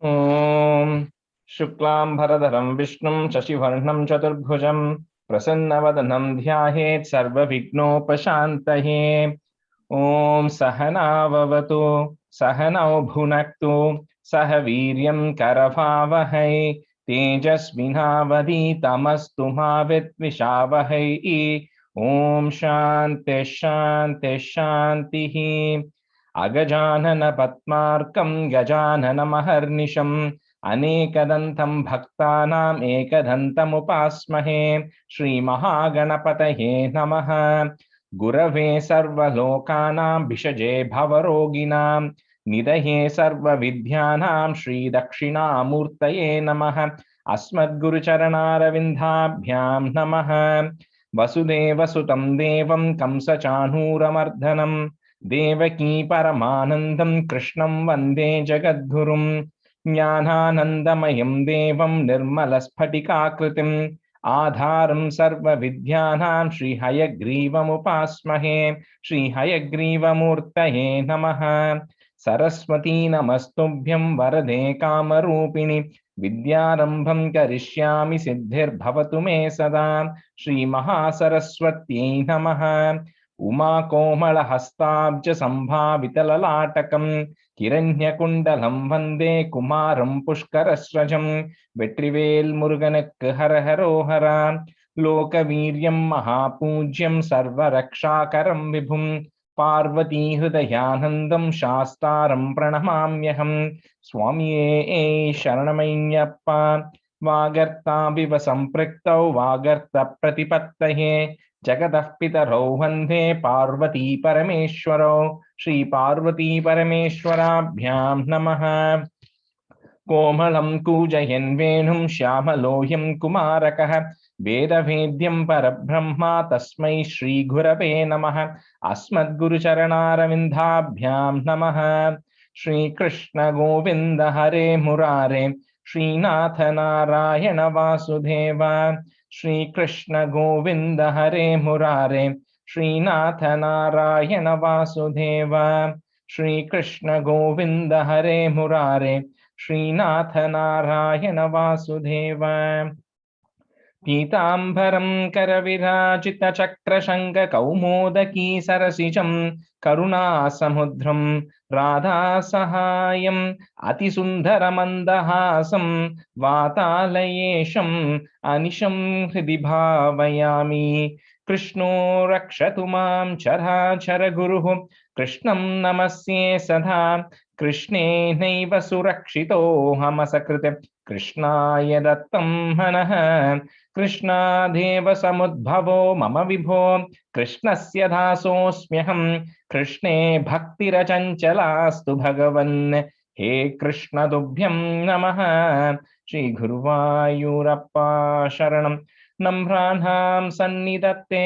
ॐ शुक्लांबरधरं विष्णुं शशिवर्णं चतुर्भुजं प्रसन्नवदनं ध्यायेत् सर्वविघ्नोपशान्तये। ॐ सहनाववतु सहनौ भुनक्तु सह वीर्यं करवावहै तेजस्विनावधीतमस्तु मा विद्विषावहै। ॐ शान्तिः शान्तिः शान्तिः। अगजानन पद्मार्कं गजाननमहर्निशम् अनेकदन्तं भक्तानाम् एकदन्तमुपास्महे। श्रीमहागणपतये नमः। गुरवे सर्वलोकानां भिषजे भवरोगिणां निधये सर्वविद्यानां श्रीदक्षिणामूर्तये नमः। अस्मद्गुरुचरणारविन्दाभ्यां नमः। वसुदेवसुतं देवं कंसचाणूरमर्दनं देवकी परमानन्दं कृष्णं वन्दे जगद्गुरुं। ज्ञानानन्दमयं देवं निर्मलस्फटिकाकृतिम् आधारं सर्वविद्यानां श्रीहयग्रीवमुपास्महे। श्रीहयग्रीवमूर्तये नमः। सरस्वती नमस्तुभ्यं वरदे कामरूपिणि विद्यारम्भं करिष्यामि सिद्धिर्भवतु मे सदा। श्रीमहासरस्वत्यै नमः। उमाकोमलहस्ताब्ज सम्भावितललाटकं हिरण्यकुण्डलं वन्दे कुमारं पुष्करस्रजं। வெற்றிவேல் முருகனுக்கு ஹரஹரோஹரா. லோகவீரியம் மகாபூஜ்யம் சர்வரக்ஷாகரம் விபும் பார்வதி ஹிருதயானந்தம் சாஸ்தாரம் பிரணமாம்யகம். சுவாமியே சரணமையப்பா. வாகர்த்தாவிவ சம்பிருக்தௌ வாகர்த்த பிரதிபத்தயே जगतः पितरौ वन्दे पार्वती परमेश्वरौ। श्री पार्वती परमेश्वराभ्यां नमः। कोमलं कूजयन् वेणुं श्यामलोऽयं कुमारकः वेदवेद्यं परब्रह्मा तस्मै श्रीगुरवे नमः। अस्मद्गुरुचरणारविन्दाभ्यां नमः। श्रीकृष्ण गोविन्द हरे मुरारे श्रीनाथ नारायण वासुदेव। श्रीकृष्ण गोविन्द हरे मुरारे श्रीनाथ नारायण वासुदेव। श्रीकृष्ण गोविन्द हरे मुरारे श्रीनाथ नारायण वासुदेव। पीताम्बरं करविराजितचक्रशङ्खकौमोदकी सरसिजं करुणासमुद्रं राधासहायम् अतिसुन्दरमन्दहासं वातालयेशम् अनिशं हृदि भावयामि। कृष्णो रक्षतु मां चराचरगुरुः कृष्णं नमस्ये सदा। कृष्णेनैव सुरक्षितोऽहमसकृत् कृष्णाय दत्तं मनः। कृष्णादेव समुद्भवो मम विभो कृष्णस्य दासोऽस्म्यहं। कृष्णे भक्तिरचञ्चलास्तु भगवन्। हे कृष्ण तुभ्यं नमः। श्रीगुरुवायूरप्पा शरणं। नम्राणां सन्निधत्ते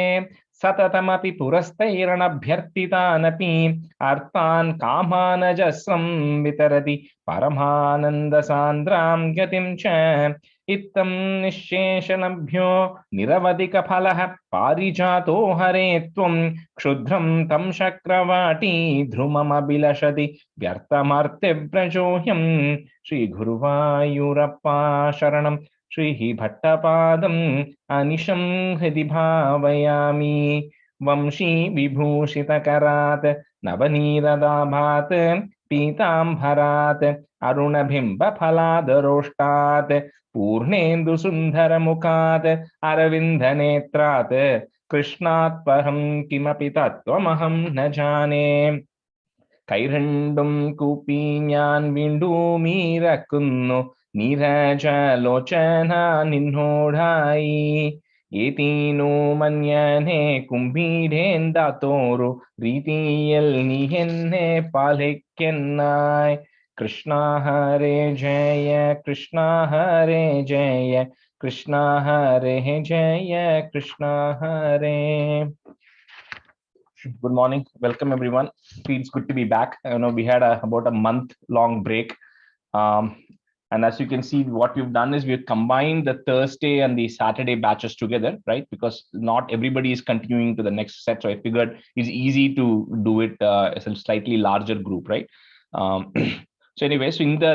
सततमपि पुरस्तैरणभ्यर्थितानपि अर्थान् कामानजस्रं वितरति परमानन्दसान्द्रां गतिं च। इत्थं निःशेषणभ्यो निरवधिकफलः पारिजातो हरे त्वं क्षुद्रं तं शक्रवाटी ध्रुममभिलषति व्यर्थमर्त्यव्रजोऽयं। श्रीगुरुवायूरप्पा शरणं। श्रीभट्टपादम् अनिशं हृदि भावयामि। वंशी विभूषितकरात् नवनीरदाभात् पीताम्बरात् अरुणबिम्बफलादरोष्टात् पूर्णेन्दुसुन्दरमुखात् अरविन्दनेत्रात् कृष्णात् परं किमपि तत्त्वमहं न जाने। കൈരണ്ടും കൂപ്പി ഞാൻ വീണ്ടുമീരക്കുന്നു നീരജലോചന നിന്നോടായി. ഏതീനു മന്യനെ കുംഭീരേന്ദാത്തോരു രീതിയിൽ നീ എന്നെ പാലിക്കെന്നായി. കൃഷ്ണ ഹരേ ജയ കൃഷ്ണ ഹരേ ജയ കൃഷ്ണ ഹരേ ജയ കൃഷ്ണ ഹരേ. Good morning. Welcome, everyone. Feels good to be back. We had about a month-long break. And as you can see, what we've done is we've combined the Thursday and the Saturday batches together, right? Because not everybody is continuing to the next set. So I figured it's easy to do it as a slightly larger group, right? So anyway, so in the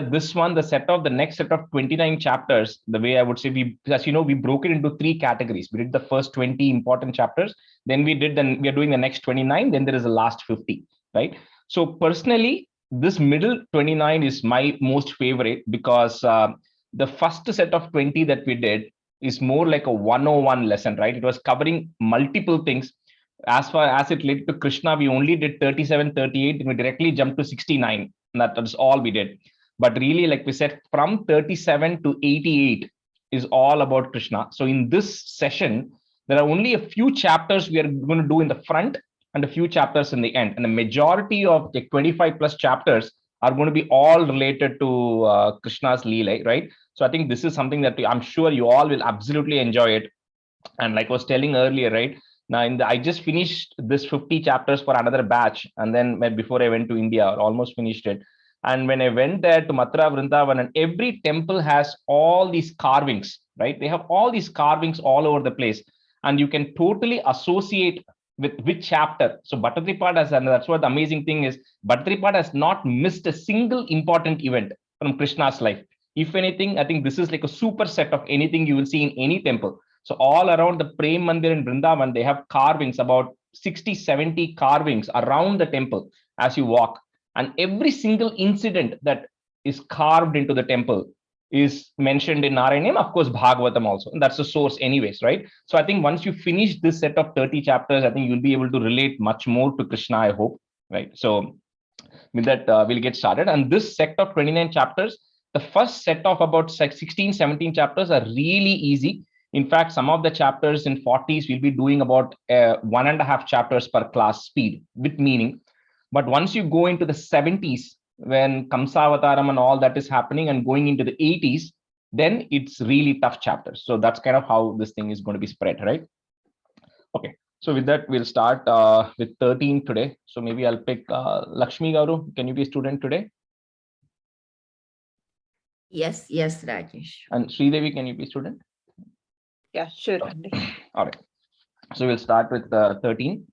next set of 29 chapters, the way I would say, we broke it into 3 categories. We did the first 20 important we are doing the next 29, then there is the last 50, right? So personally, this middle 29 is my most favorite because the first set of 20 that we did is more like a 101 lesson, right? It was covering multiple things. As far as it related to Krishna, we only did 37, 38, and we directly jumped to 69. That was all we did. But really, like we said, from 37 to 88 is all about Krishna. So in this session, there are only a few chapters we are going to do in the front and a few chapters in the end. And the majority of the 25 plus chapters are going to be all related to Krishna's Leela, right? So I think this is something that I'm sure you all will absolutely enjoy it. And like I was telling earlier, right? Now, I just finished this 50 chapters for another batch. And then before I went to India, almost finished it. And when I went there to Mathura, Vrindavan, and every temple has all these carvings, right? They have all these carvings all over the place. And you can totally associate with which chapter. So Bhattatripad has, and that's what the amazing thing is, Bhattatripad has not missed a single important event from Krishna's life. If anything, I think this is like a superset of anything you will see in any temple. So all around the Prem Mandir in Vrindavan, they have carvings, about 60, 70 carvings around the temple as you walk. And every single incident that is carved into the temple is mentioned in Narayanam, of course, Bhagavatam also. And that's the source anyways, right? So I think once you finish this set of 30 chapters, I think you'll be able to relate much more to Krishna, I hope, right? So with that, we'll get started. And this set of 29 chapters, the first set of about 16, 17 chapters are really easy. In fact, some of the chapters in 40s, we'll be doing about 1.5 chapters per class speed with meaning. But once you go into the 70s, when Kamsavataram and all that is happening, and going into the 80s, then it's really tough chapters. So that's kind of how this thing is going to be spread, right? Okay. So with that, we'll start with 13 today. So maybe I'll pick Lakshmi Gauru. Can you be a student today? Yes, Rajesh. And Sridevi, can you be a student? Yeah, sure. All right. So we'll start with 13.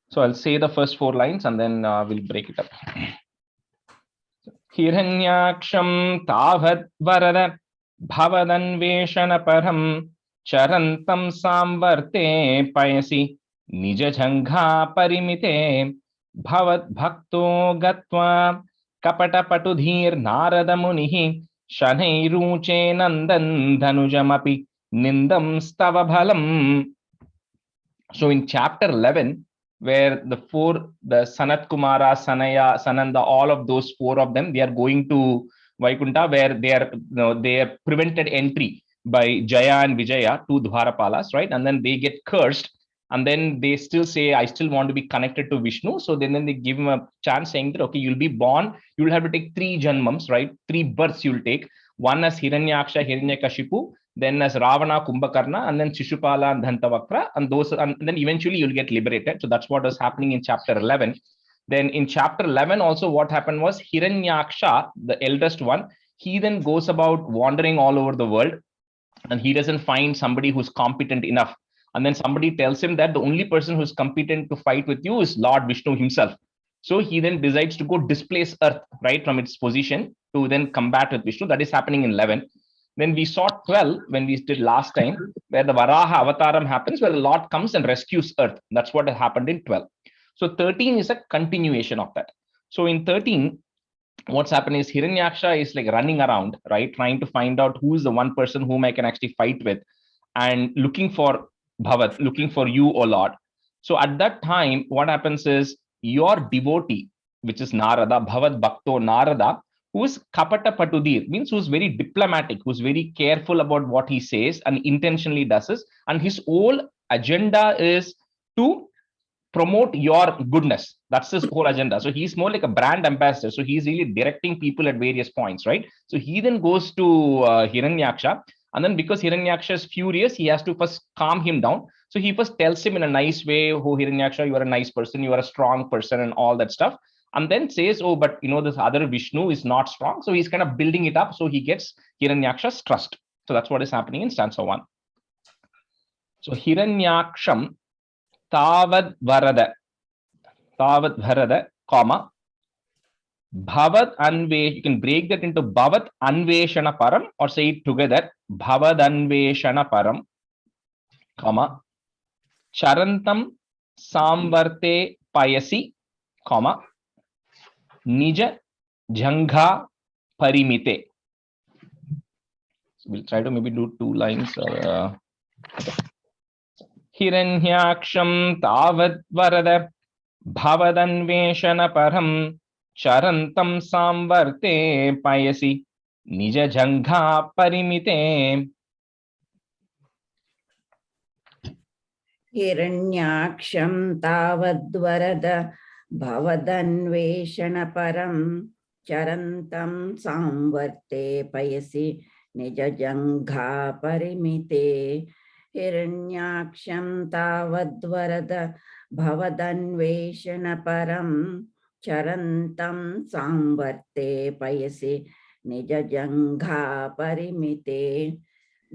So I'll say the first 4 lines and then we'll break it up. Hiranyaksham tavad varada bhavadanveshana param charantam samvarte payasi nijajangha parimite bhavat bhakto gatva kapata patudhir narada munihi shanairuche nandan dhanujamapi nindam stava bhalam. So in chapter 11, where the Sanat Kumara, Sanaya, Sananda, all of those 4 of them, they are going to Vaikunta, where they are prevented entry by Jaya and Vijaya, 2 Dwarapalas, right? And then they get cursed. And then they still say, I still want to be connected to Vishnu. So then they give him a chance saying that, okay, you'll be born, you'll have to take 3 janmams, right? 3 births you'll take. One as Hiranyaksha, Hiranyakashipu, then as Ravana, Kumbhakarna, and then Shishupala and Dhantavakra, and then eventually you'll get liberated. So that's what was happening in chapter 11. Then in chapter 11 also, what happened was Hiranyaksha, the eldest one, he then goes about wandering all over the world, and he doesn't find somebody who's competent enough. And then somebody tells him that the only person who's competent to fight with you is Lord Vishnu himself. So he then decides to go displace Earth, right, from its position to then combat with Vishnu. That is happening in 11. Then we saw 12 when we did last time, where the Varaha Avataram happens, where the Lord comes and rescues Earth. That's what happened in 12. So 13 is a continuation of that. So in 13, what's happened is Hiranyaksha is like running around, right, trying to find out who is the one person whom I can actually fight with, and looking for Bhavat, looking for you, O Lord. So at that time, what happens is your devotee, which is Narada, Bhavat Bhakto Narada, who's Kapata Patudir, means who's very diplomatic, who's very careful about what he says and intentionally does this. And his whole agenda is to promote your goodness. That's his whole agenda. So he's more like a brand ambassador. So he's really directing people at various points, right? So he then goes to Hiranyaksha. And then because Hiranyaksha is furious, he has to first calm him down. So he first tells him in a nice way, oh, Hiranyaksha, you are a nice person, you are a strong person and all that stuff. And then says, oh, but this other Vishnu is not strong. So he's kind of building it up. So he gets Hiranyaksha's trust. So that's what is happening in stanza 1. So Hiranyaksham Tavad Varada, comma, Bhavad Anvesh, you can break that into Bhavat Anveshana Param or say it together. Bhavad Anveshana Param, comma, Charantam Samvarte Payasi, comma, Nija Jangha Parimite. So we'll try to maybe do 2 lines. Hiranyaksham Tavad Varada Bhavadanveshana Param Charantam Samvarte Payasi Nija Jangha Parimite. Hiranyaksham tavadvarada bhavadanveshana param charantam samvarte payasi nijajangha parimite. Hiranyaksham tavadvarada bhavadanveshana param charantam samvarte payasi nijajangha parimite.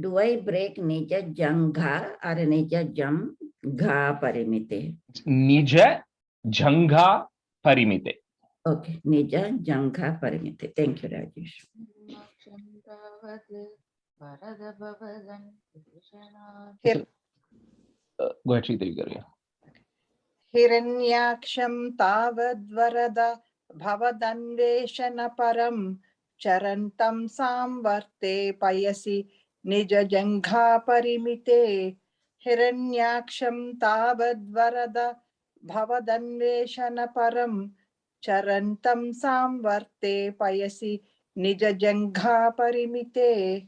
Do I break nija jangha or nija jam gha parimite? Nija Jangha Parimite. Okay, nija jangha parimite. Thank you, Rajesh. Go ahead, Sridhar. Hiranyaksham tavadvarada bhavadanveshana param charantam samvarte payasi nija jangha parimite. Hiranyaksham tavadvarada bhavadanveshana param charantam samvarte payasi nija jangha parimite.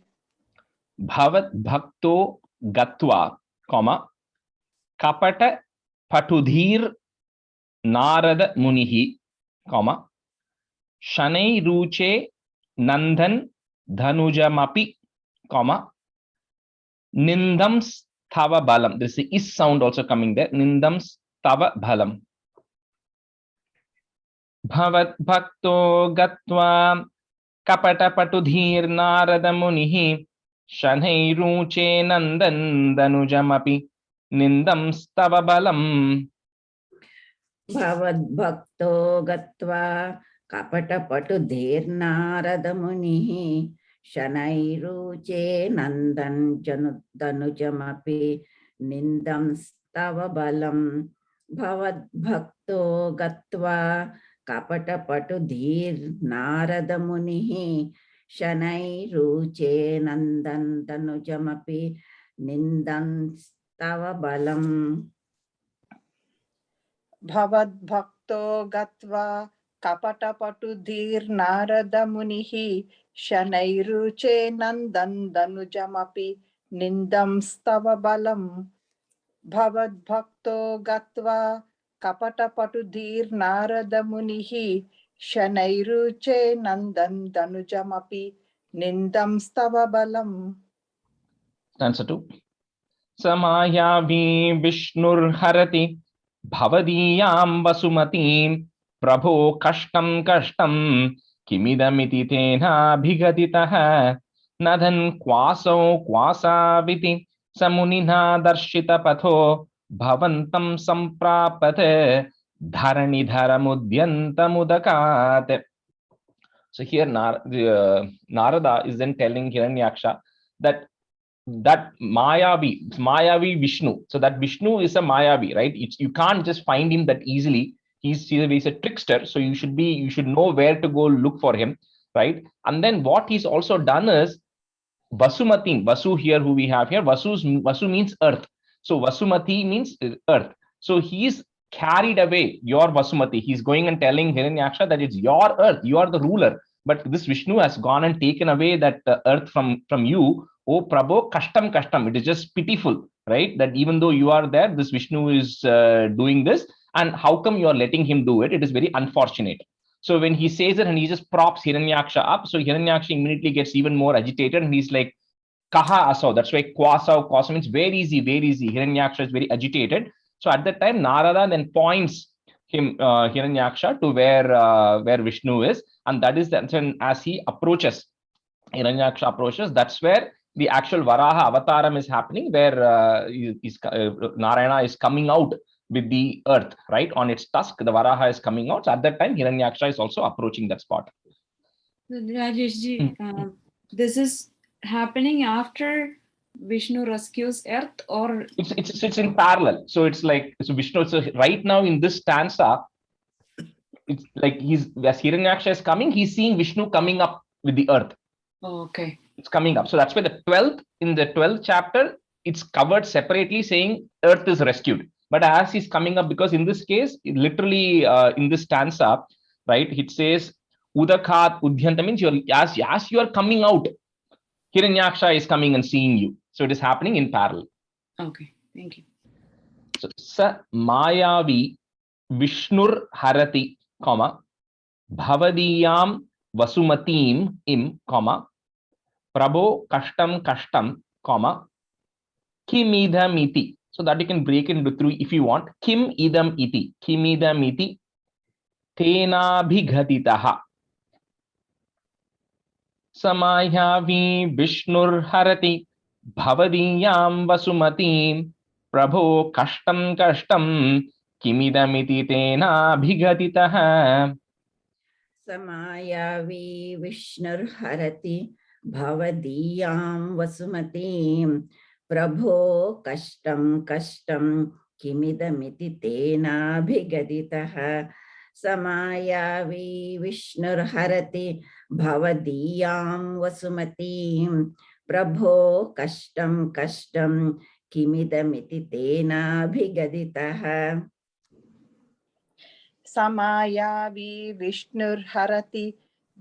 Bhavat Bhakto Gatva, comma, Kapata Patudhir Narada Munihi, comma, Shanai Ruche Nandan Dhanujamapi, comma, Nindam Stava Balam. There is the is sound also coming there. Nindam Stava Balam. Bhavat Bhakto Gatva Kapata Patudhir Narada Munihi Shanai Ruche Nandan Dhanujamapi Nindam Stava Balam. Bhavad bhakto gatva kapata patu dhir narada munihi shanai ruche nandan danujamapi nindam stava balam. Bhavad bhakto gatva kapata patu dhir narada munihi shanai ruche nandan danujamapi nindam stava balam. Bhavad bhakto gatva kapata patudhir narada munihi shanairuche nandan danujamapi nindam stava balam. Bhavad bhakto gatva kapata patudhir narada munihi shanairuche nandan danujamapi nindam stava balam. Answer 2. Samayavi Vishnur Harati Bhavadiyam Vasumatim Prabho Kashtam Kashtam Kimidamiti Tena Bhigaditaha Nadan Kwaso Kwasaviti Samunina Darshita Patho Bhavantam Samprapate Dharani Dharamudhyanta Mudakat. So here Narada is then telling Hiranyaksha that Mayavi Vishnu. So that Vishnu is a Mayavi, right? You can't just find him that easily. He's a trickster. So you should know where to go look for him, right? And then what he's also done is Vasumati. Vasu here, who we have here, Vasu means earth. So Vasumati means earth. So he's carried away your Vasumati. He's going and telling Hiranyaksha that it's your earth. You are the ruler. But this Vishnu has gone and taken away that earth from you. Oh Prabhu, Kashtam. It is just pitiful, right? That even though you are there, this Vishnu is doing this. And how come you are letting him do it? It is very unfortunate. So when he says it and he just props Hiranyaksha up, so Hiranyaksha immediately gets even more agitated and he's like, Kaha aso. That's why Kwasa means very easy. Hiranyaksha is very agitated. So at that time, Narada then points him, Hiranyaksha, to where Vishnu is. And that is then as he approaches, Hiranyaksha approaches, that's where the actual Varaha avataram is happening, where Narayana is coming out with the earth, right? On its tusk, the Varaha is coming out. So at that time, Hiranyaksha is also approaching that spot. Rajesh ji, this is happening after Vishnu rescues Earth, or It's in parallel. So it's like, so Vishnu, so right now in this stanza, it's like as Hiranyaksha is coming, he's seeing Vishnu coming up with the earth. okay. It's coming up. So that's why in the 12th chapter, it's covered separately saying earth is rescued. But as he's coming up, because in this case, literally in this stanza, right, it says, Udakhat Udhyanta means as you are coming out, Hiranyaksha is coming and seeing you. So it is happening in parallel. Okay, thank you. So Sa Mayavi Vishnur Harati, comma, Bhavadiyam Vasumatim im, comma, Prabho Kashtam Kashtam, comma, Kim idam iti. So that you can break it into three if you want. Kim idam iti. Kim idam iti. Tena bhigatitaha. Samayavi Vishnur Harati. Bhavadiyam Vasumatim. Prabho Kashtam Kashtam. Kim idam iti tena bhigatitaha. Samayavi Vishnur Harati Bhavadiyam Vasumatim Prabho Kashtam Kashtam Kimidamiti Tena Bhigaditaha. Samayavi Vishnur Harati Bhavadiyam Vasumatim Prabho Kashtam Kashtam Kimidamiti Tena Bhigaditaha. Samayavi Vishnur Harati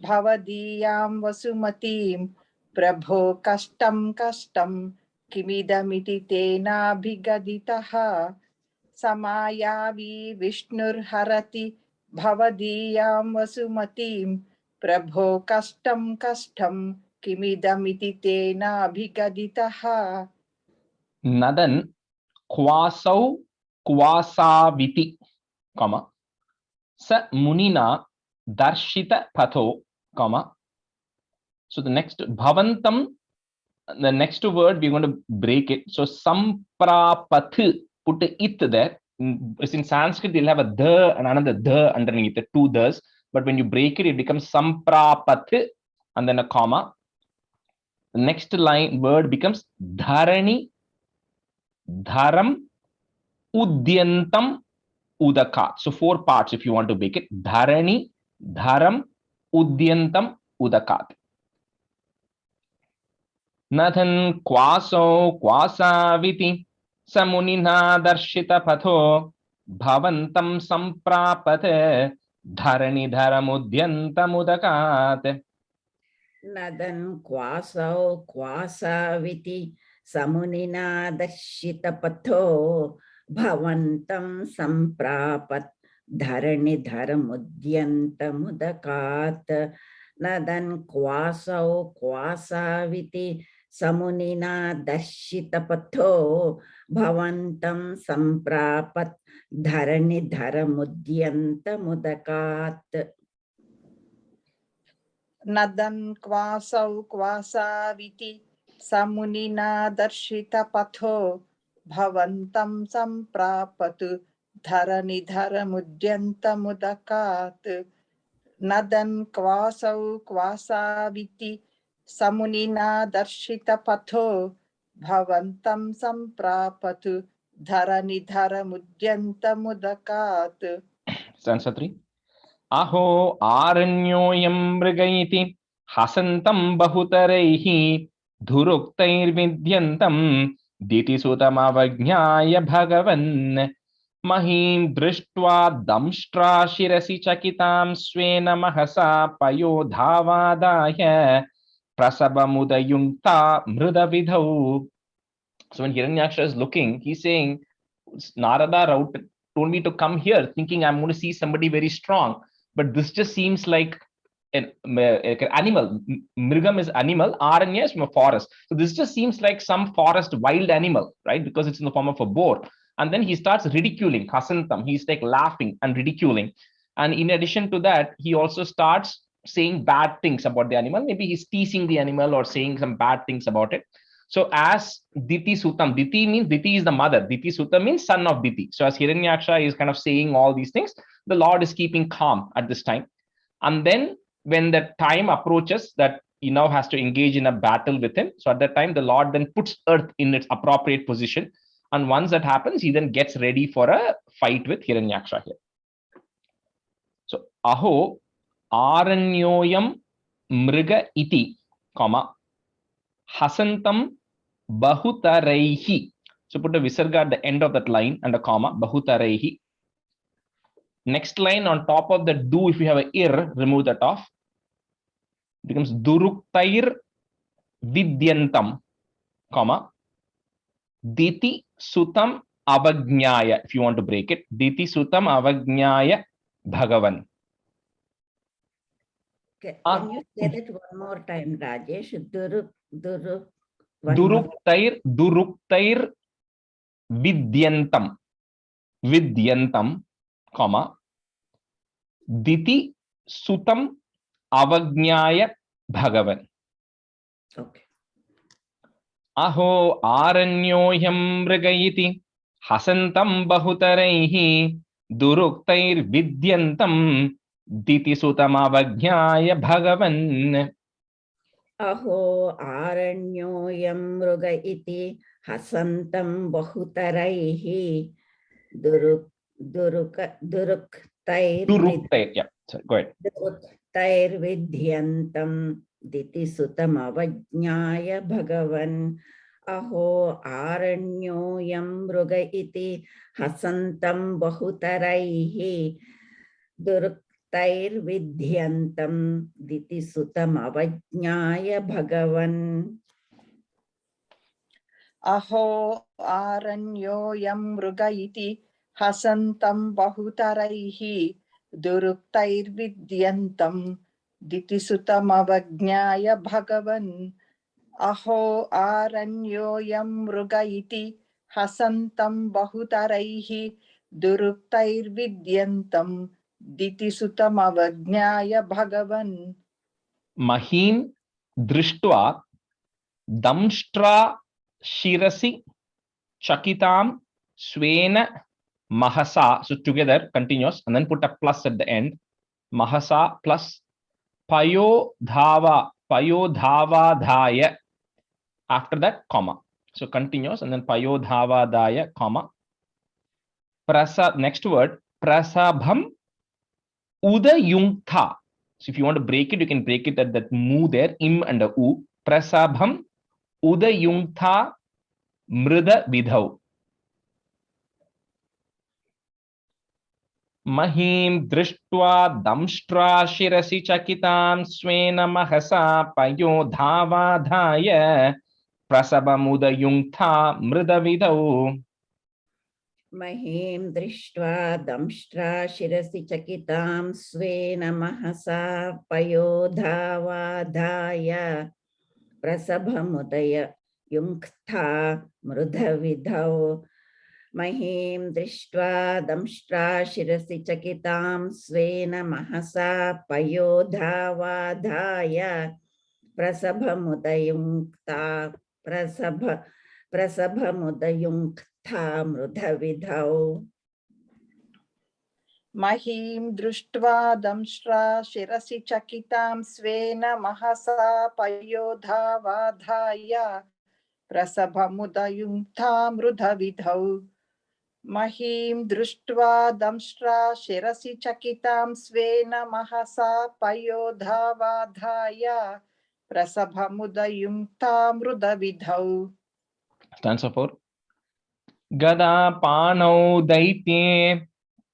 Bhavadiyam Vasumatim Prabho Kashtam Kashtam Kimidamiti Tena Bhigaditaha. Samayavi Vishnur Harati Bhavadiyam Vasumatim Prabho Kashtam Kashtam Kimidamiti Tena Bhigaditaha. Nadan Kwasau Kwasaviti, comma, Sa Munina Darshita Patho, comma. So the next Bhavantam, the next word we're going to break it. So Samprapath, put a it there. In Sanskrit, they'll have a the and another the underneath the two the's. But when you break it, it becomes Samprapath and then a comma. The next line word becomes Dharani, Dharam, Udyantam, Udakat. So 4 parts if you want to make it. Dharani, Dharam, Udyantam, Udakat. Nathan Kwaso Kwasaviti Samunina Darshita Patho Bhavantam Samprapate Dharani Dharamudyantam Udakat. Nadan Kwasau Kwasaviti Samunina Darshita Patho Bhavantam Samprapat Dharani Dharamudyantam Udakat. Nadan Kwasau Kwasaviti Samunina Darshita Patho Bhavantam Samprapat Dharani Dharamudyantam Udakat. Nadan Kwasau Kwasaviti Samunina Darshita Patho Bhavantam Samprapatu Dharani Dharamudyantam Udakat. Nadan Kwasau Kwasaviti Samunina Darshita Patho Bhavantam Samprapatu Dharani Dharamudyantam Udakat. Stanza 3. Aho Aranyoyam Mrigaiti Hasantam Bahutaraihi Dhuruktair Vidyantam Diti Sutamavajñaya Bhagavan Mahim Drishtva Damshtra Shirasi Chakitam Svena Mahasa Payodhavadaya Prasabamudayunta Mrudavidhau. So when Hiranyaksha is looking, he's saying, Narada told me to come here thinking I'm going to see somebody very strong. But this just seems like an animal. Mrigam is animal, Aranya is from a forest. So this just seems like some forest wild animal, right? Because it's in the form of a boar. And then he starts ridiculing, Hasantam. He's like laughing and ridiculing. And in addition to that, he also starts saying bad things about the animal. Maybe he's teasing the animal or saying some bad things about it. So as Diti Sutam, Diti means Diti is the mother. Diti Sutam means son of Diti. So as Hiranyaksha is kind of saying all these things, the Lord is keeping calm at this time. And then when the time approaches that he now has to engage in a battle with him, so at that time the Lord then puts earth in its appropriate position. And once that happens, he then gets ready for a fight with Hiranyaksha here. So Aho Aranyoyam Mriga iti, comma, Hasantam Bahutaraihi. So put a visarga at the end of that line and a comma, Bahutaraihi. Next line on top of the do, if you have a ir, remove that off. It becomes Duruktair Vidyantam, comma, Diti Sutam Avajnaya, if you want to break it. Diti Sutam Avajnaya Bhagavan. Can you say that one more time, Rajesh? Duruktair Vidyantam, comma, Diti Sutam Avajnaya Bhagavan. Okay. Aho Aranyoyam Mrigayiti Hasantam Bahutaraihi Duruktair Vidyantam Diti Sutam Avajnaya Bhagavan. Aho Aranyoyam Mruga iti Hasantam Bahutaraihi Duruktair, yeah, sorry, go ahead. Duruktair Vidyantam Diti Sutam Avajnaya Bhagavan. Aho Aranyoyam Mruga iti Hasantam Bahutaraihi Duruktair Vidyantam Diti Sutam Avajnaya Bhagavan. Aho Aranyoyam Mruga iti Hasantam Bahutaraihi Duruktairvidyantam Ditisutam Avajnaya Bhagavan. Aho Aranyoyam Mruga iti Hasantam Bahutaraihi Duruktairvidyantam Ditisutam Avajnaya Bhagavan. Mahim Drishtva Damshtra Shirasi Chakitam Swena Mahasa. So together, continuous, and then put a plus at the end. Mahasa plus Payodhava Dhaya. After that, comma. So continuous, and then Payodhava Dhaya, comma. Next word, Prasabham Udayunkta. So if you want to break it, you can break it at that mu there, im and a u. Prasabham Udayunkta Mrida Vidhau. Mahim Drishtva Damshtra Shirasi Chakitam Swena Mahasa Payodhava Dhaya Prasabham Udayunkta Mrida Vidhau. Mahim Drishtva Damshtra Shirasi Chakitam Svena Mahasa Payodhava Dhaya Prasabhamudaya Yunkta Mrudha Vidhau. Mahim Drishtva Damshtra Shirasi Chakitam Svena Mahasa Payodhava Dhaya Prasabhamudayunkta Prasabhamudayunkta Mrudha Vidhau. Mahim Društva Damshtra Shirasi Chakitam Svena Mahasa Payodhava Dhaya Prasabhamudayunkta Mrudha Vidhau. Mahim Društva Damshtra Shirasi Chakitam Svena Mahasa Payodhava Dhaya Prasabhamudayunkta Mrudha Vidhau. Stanza 4. Gada Panau Daitye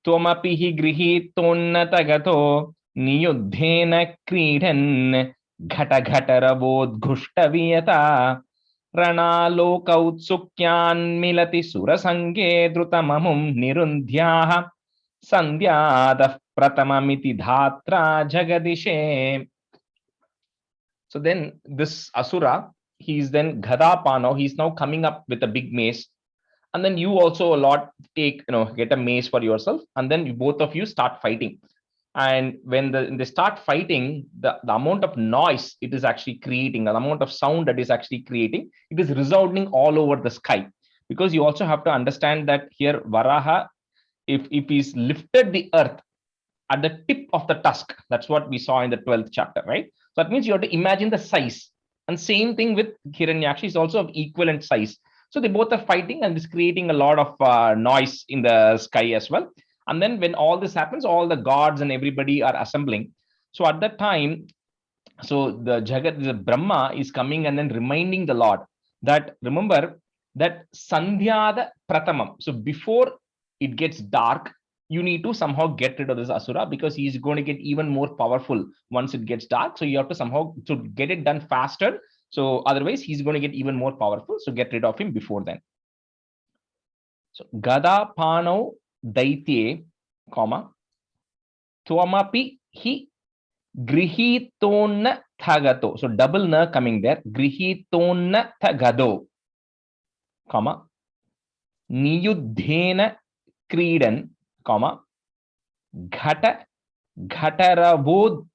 Twamapi hi grihitonnatagato niyuddhena kridan ghata ghata rabodghuštaviyata ranaloka utsukyan milati surasange drutamamum nirundhyaha sandhyadah pratamamiti dhatra jagadishe. So then this asura, he's then Gadapano, he's now coming up with a big mace. And then you also a lot take, get a mace for yourself. And then both of you start fighting. And when they start fighting, the amount of noise it is actually creating, the amount of sound that is actually creating, it is resounding all over the sky. Because you also have to understand that here Varaha, if he's lifted the earth at the tip of the tusk, that's what we saw in the 12th chapter, right? So that means you have to imagine the size. And same thing with Hiranyaksha, is also of equivalent size. So they both are fighting, and it's creating a lot of noise in the sky as well. And then when all this happens, all the gods and everybody are assembling. So at that time, so the Jagat, the Brahma is coming and then reminding the Lord that, remember that Sandhyada Pratamam. So before it gets dark, you need to somehow get rid of this Asura, because he's going to get even more powerful once it gets dark. So you have to somehow to get it done faster. So otherwise he's going to get even more powerful. So get rid of him before then. So Gada Pano Daitye, comma, Twamapi hi Grihitonna Thagato. So double na coming there. Grihitonna Thagado, comma, Niyuddhena Kridan, comma, Ghata Ghatarabod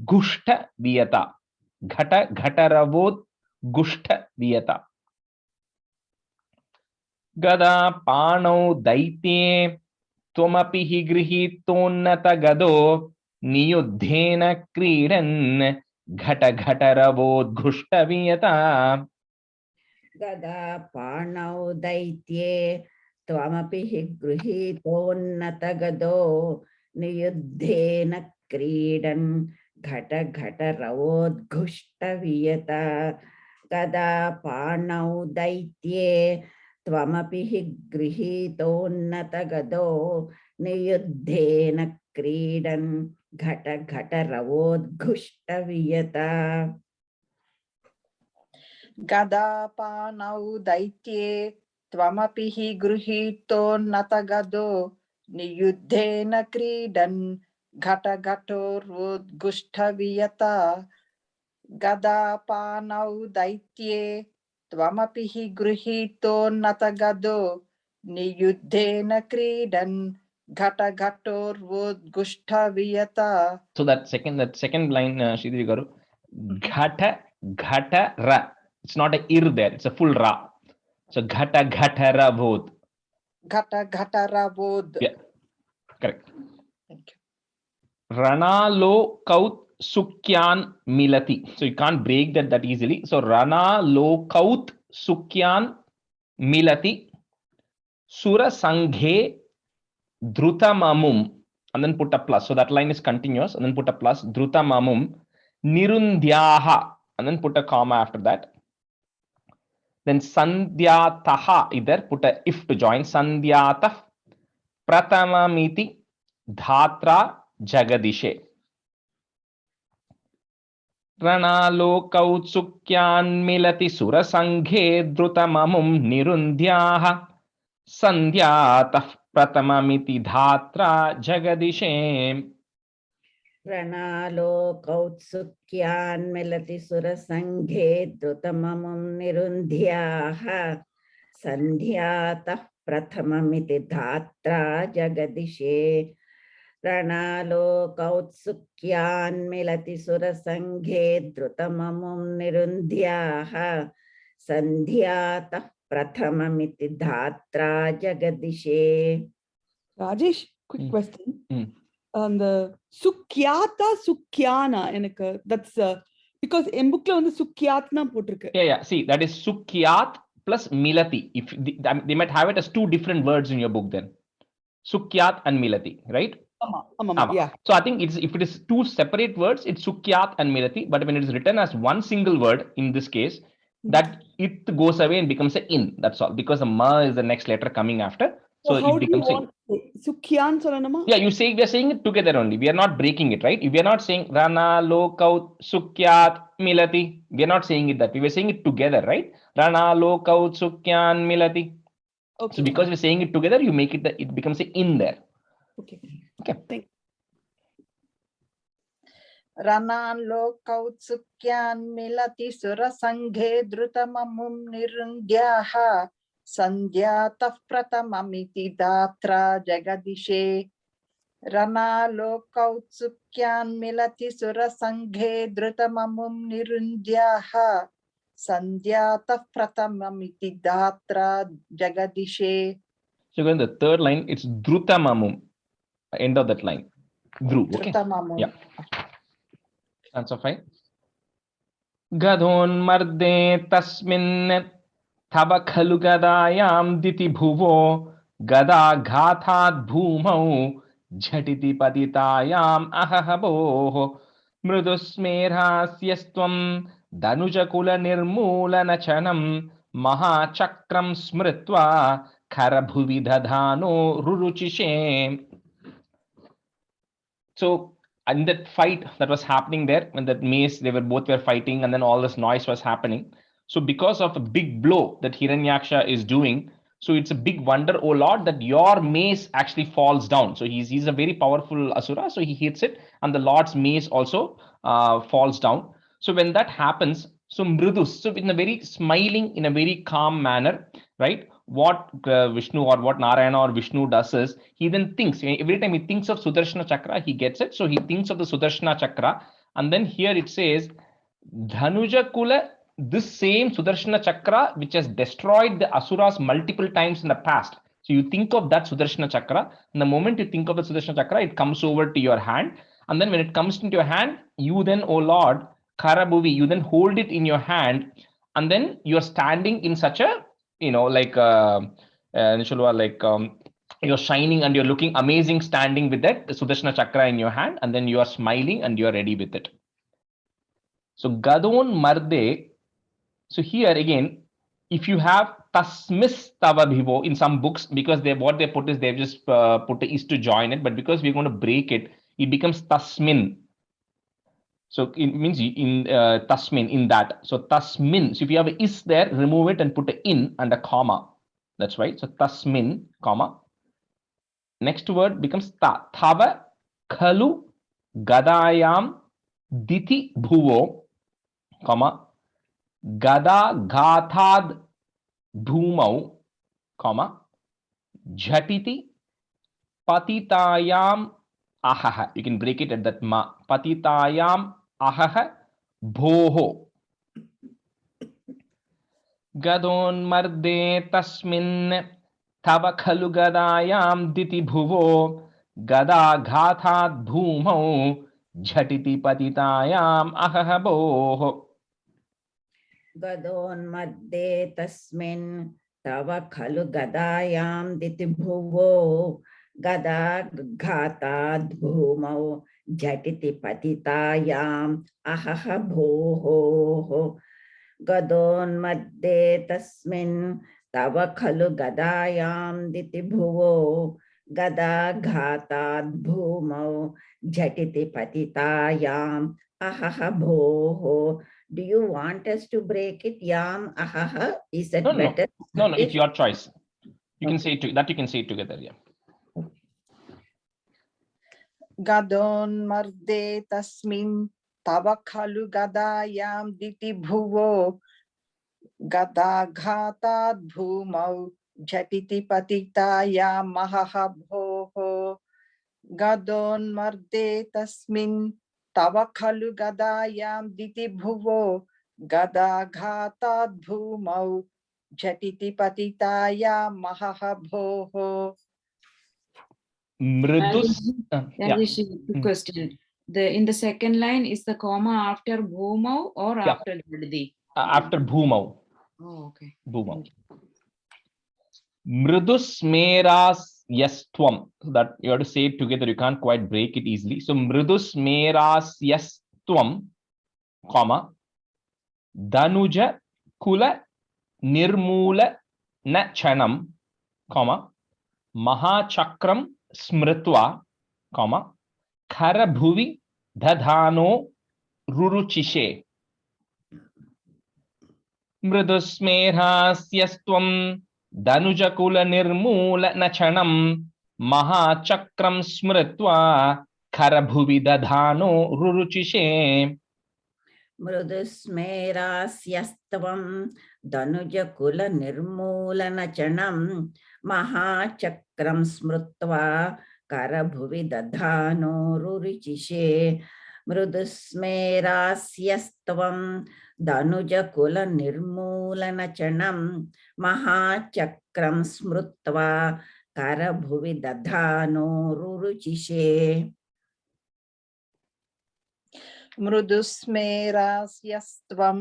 Gushta Viyata. Ghatarabod Gushta Viyata. Gada Pano Daitye Twamapi hi Grihitonna Gado Niyuddhena Kridan Ghatarabod Gushta Viyata. Gada Parnau Daitye Twamapi hi Grihitonnatagado Niyuddhena Kridan Ghata Ravod Gushta Viyata. Gada Parnau Daitye Twamapi hi Grihitonnatagado Niyuddhena Kridan Ghata Ravod Gushta Viyata. Gadapanau daitye tvamapi hi gruhito natagado niyuddhena kridan ghatagatoroudgushta Gadapanau daitye tvamapi hi gruhito natagado niyuddhena kridan ghatagatoroudgushta. So that second line, Sridhari Garu, Ghata Ra. It's not a ir there, it's a full ra. So Ghata Ra Bodh. Ghata ra bodh. Yeah, correct. Thank you. Rana lo kaut sukyan milati. So you can't break that easily. So Rana lo kaut sukyan milati sura sanghe dhrutamamum, and then put a plus. So that line is continuous, and then put a plus. Dhrutamamum nirundhyaha, and then put a comma after that. Then sandhyataha, either put a if to join. Sandhyatah pratamamiti dhatra jagadishe. Ranalokautsukkyan milati surasanghe dhrutamamum nirundhyaha sandhyatah pratamamiti dhatra jagadishe. Ranalo kautsukyan melati surasanghe dhutamamum nirundhyaha sandhyatah prathamamiti dhatra jagadishe. Ranalo kautsukyan melati surasanghe dhutamamum nirundhyaha sandhyatah prathamamiti dhatra jagadishe. Rajesh, quick question. The Sukyata Sukyana enakku, that's because in bookla vandu Sukyatna potirukku. Yeah. See, that is Sukyat plus Milati. If they might have it as two different words in your book then. Sukyat and Milati, right? Yeah. So I think if it is two separate words, it's Sukyat and Milati. But when it is written as one single word, in this case, that it goes away and becomes a in. That's all, because the ma is the next letter coming after. So how it becomes do you want Sukyan solanuma? Yeah, we are saying it together only. We are not breaking it, right? We are not saying Rana, Lokaut, Sukyat, Milati. We are not saying it that. We were saying it together, right? Rana, Lokaut, Sukyan, Milati. Okay. So because we're saying it together, you make it it becomes a in there. Okay. Thank Ranan lokautsukkyan milati surasanghe dhrutamamum nirundhyaha sandhyatah pratamamiti dhatra jagadishe. रणालोकौत्सुक्यान् मिलति सुरसङ्घे धृतममुं निरुन्ध्याः सन्ध्यातः प्रथममिति धात्रा जगदिशे. So again, the third line, it's Dhrutamamum. End of that line. Dhru. Okay. Dhrutamamum. Yeah. Answer fine. Gadon marde tasmin thava khalu gadayam diti bhuvo gada ghathat bhumau jhatiti paditayam ahahabo mrudusmerhasyastvam danujakula nirmulanachanam mahachakram smritva kharabhuvi dadhano ruruchishe. So in that fight that was happening there, when that mace, they were both fighting, and then all this noise was happening. So because of a big blow that Hiranyaksha is doing, so it's a big wonder, oh Lord, that your mace actually falls down. So he's a very powerful asura, so he hits it, and the Lord's mace also falls down. So when that happens, so Mridus, so in a very smiling, in a very calm manner, right? What Vishnu or what Narayana or Vishnu does is, he then thinks, every time he thinks of Sudarshana Chakra, he gets it. So he thinks of the Sudarshana Chakra, and then here it says, Dhanuja Kula, this same Sudarshana Chakra, which has destroyed the Asuras multiple times in the past. So you think of that Sudarshana Chakra, and the moment you think of the Sudarshana Chakra, it comes over to your hand. And then when it comes into your hand, you then, oh Lord, Karabhuvi, you then hold it in your hand, and then you're standing in such a, like you're shining and you're looking amazing standing with that Sudarshana Chakra in your hand, and then you are smiling and you're ready with it. So Gadon Marde, so here again, if you have Tasmis Tava Bhivo in some books, because what they put is they've just put the is to join it, but because we're going to break it, it becomes Tasmin. So it means in Tasmin, in that. So Tasmin, so if you have a is there, remove it and put a in and a comma. That's right. So Tasmin, comma. Next word becomes ta. Thava khalu gadayam diti bhuvo, comma. Gada ghathad bhumau, comma. Jhatiti patitayam ahaha. You can break it at that ma. Patitayam ahaha bhoho. Gadon marde tasmin tava khalu gadayam diti bhuvo gada ghathat bhumau jhatiti patitayam ahaha bhoho. Gadon madde tasmin tava khalu gadayam diti bhuvo gada ghatad bhumau jhatiti patitayam ahaha bhoho. Gadon madde tasmin tava khalu gadayam diti bhuvo gada ghatad bhumau jhatiti patitayam ahaha bhoho. Do you want us to break it? Yam ahaha? Is that better? No, it's your choice. You can say it, that you can say it together. Yeah. Gadon marde tasmin tava khalu gadayam diti bhuvo gada ghatad bhumau jhatiti patitayam mahaha bhoho. Gadon marde tasmin tava khalu gadayam diti bhuvo gada ghatad bhumau jhatiti patitayam mahaha bhoho. Mridus. Good question. In the second line, is the comma after Bhumau or after Jadidi? After Bhumau. Oh, okay. Bhumau. Mridus meras yastvam. So that you have to say it together. You can't quite break it easily. So Mridus meras yastvam, comma, Danuja kula nirmula na chanam, comma, Mahachakram smritva, comma, Karabhuvi dadhano ruruchishe. Mridusmerhasyastvam Danujakula nirmula nachanam Mahachakram smritva Karabhuvi dadhano ruruchishe. Mridusmerasyastvam Danujakula nirmula nachanam Mahachakram smritva करभुवि दधानो रुरुचिषे मृदुस्मेरास्यस्त्वं धनुजकुलनिर्मूलनचनं महाचक्रं स्मृत्वा करभुवि दधानो रुरुचिषे मृदुस्मेरास्यस्त्वं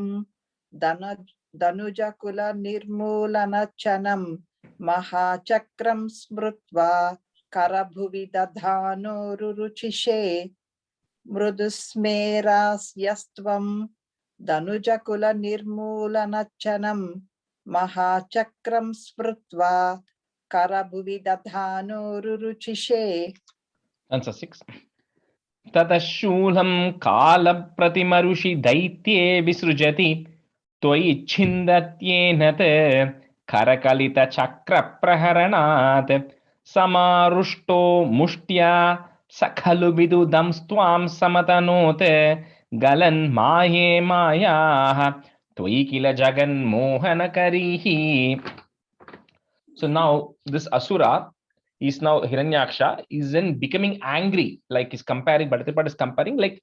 धनुजकुलनिर्मूलनचनं महाचक्रं स्मृत्वा करभुवि दधानो रुरुचिषे मृदुस्मेरास्यस्त्वं धनुजकुलनिर्मूलनचनं महाचक्रं स्मृत्वा करभुवि दधानो रुरुचिषे. Answer 6. ततशूलं कालप्रतिमरुषि दैत्ये विसृजति त्वयि छिन्दत्येन करकलितचक्रप्रहरणात् समारुष्टो मुष्ट्या स खलु विदुदंस्त्वां समतनोत् गलन् माये मायाः त्वयि किल जगन्मोहनकरीः. So now this Asura is now Hiranyaksha is then becoming angry, like he's comparing, Bhattacharya is comparing like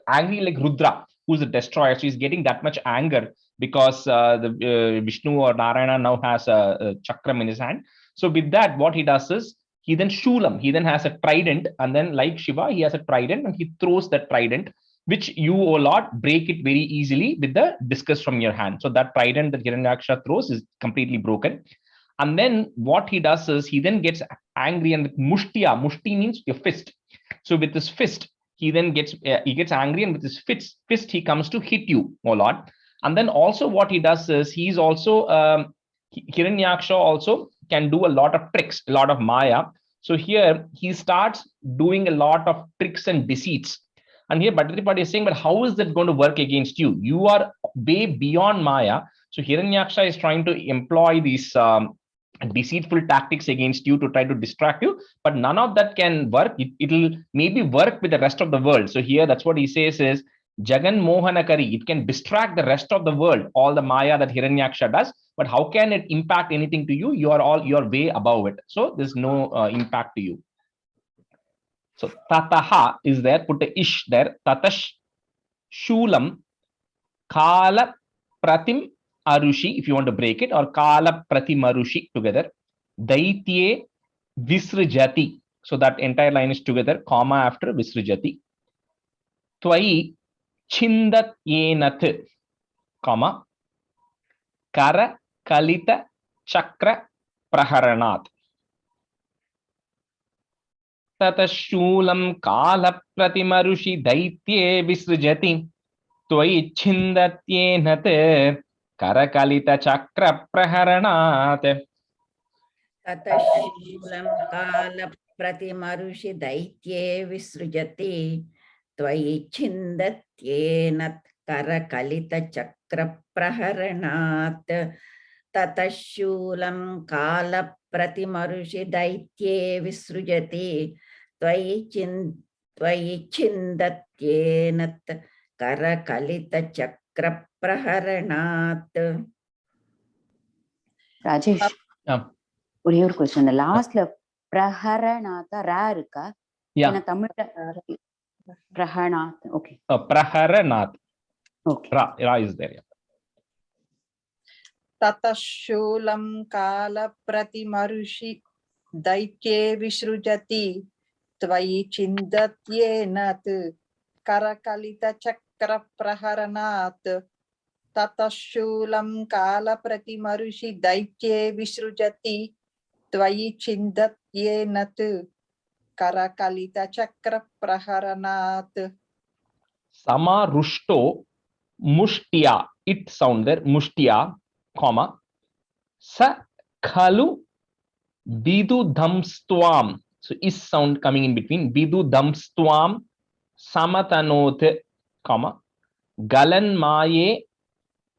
angry like Rudra, who's the destroyer. So he's getting that much anger because Vishnu or Narayana now has a chakram in his hand. So with that, what he does is he then Shulam, he then has a trident, and then like Shiva, he has a trident and he throws that trident, which you, O Lord, break it very easily with the discus from your hand. So that trident that Hiranyaksha throws is completely broken. And then what he does is he then gets angry and with mushtiya, mushti means your fist. So with his fist, he then gets angry, and with his fist he comes to hit you, O Lord. And then also what he does is he's also Hiranyaksha also can do a lot of tricks, a lot of maya. So here he starts doing a lot of tricks and deceits. And here Bhattacharya is saying, but how is that going to work against you? You are way beyond maya. So Hiranyaksha is trying to employ these deceitful tactics against you to try to distract you, but none of that can work. It'll maybe work with the rest of the world. So here that's what he says is Jagan Mohanakari. It can distract the rest of the world, all the maya that Hiranyaksha does, but how can it impact anything to you? You're way above it. So there's no impact to you. So Tataha is there, put a ish there. Tatash Shulam Kala Pratim Arushi, if you want to break it, or Kala Pratimarushi together. Daitye Visrujati. So that entire line is together, comma after Visrujati. Twai Chindat Yenath, comma Kara Kalita Chakra Praharanat. Tatashulam Kala Pratimarushi Daitye Visrujati. Twai Chindat Yenath Karakalita Chakra Praharanat. ततशूलं कालप्रतिमरुषि दैत्ये विसृजति त्वयि छिन्दत्येन करकलितचक्रप्रहरणात् ततशूलं कालप्रतिमरुषि दैत्ये विसृजति त्वयि छिन्दत्येन करकलितचक्रप्रहरणात्. Rajesh, ஒரே ஒரு question லாஸ்ட்ல பிரஹரணாத ரா இருக்கா? ஏன்னா தமிழ்ல பிரஹரணாத். Okay, Praharanat. Okay, Ra is there. ततशूलं कालप्रतिमरुषि दैत्ये विसृजति त्वयि छिन्दत्येन करकलितचक्रप्रहरणात् ततशूलं कालप्रतिमरुषि दैत्ये विसृजति त्वयि छिन्दत्येन करकलितचक्रप्रहरणात्. Samarushto Mushtiya. It sound there, Mushtiya, comma Sa Khalu Bidudhamstvam. So is sound coming in between. Bidudhamstvam Samatanot, comma Galan Maye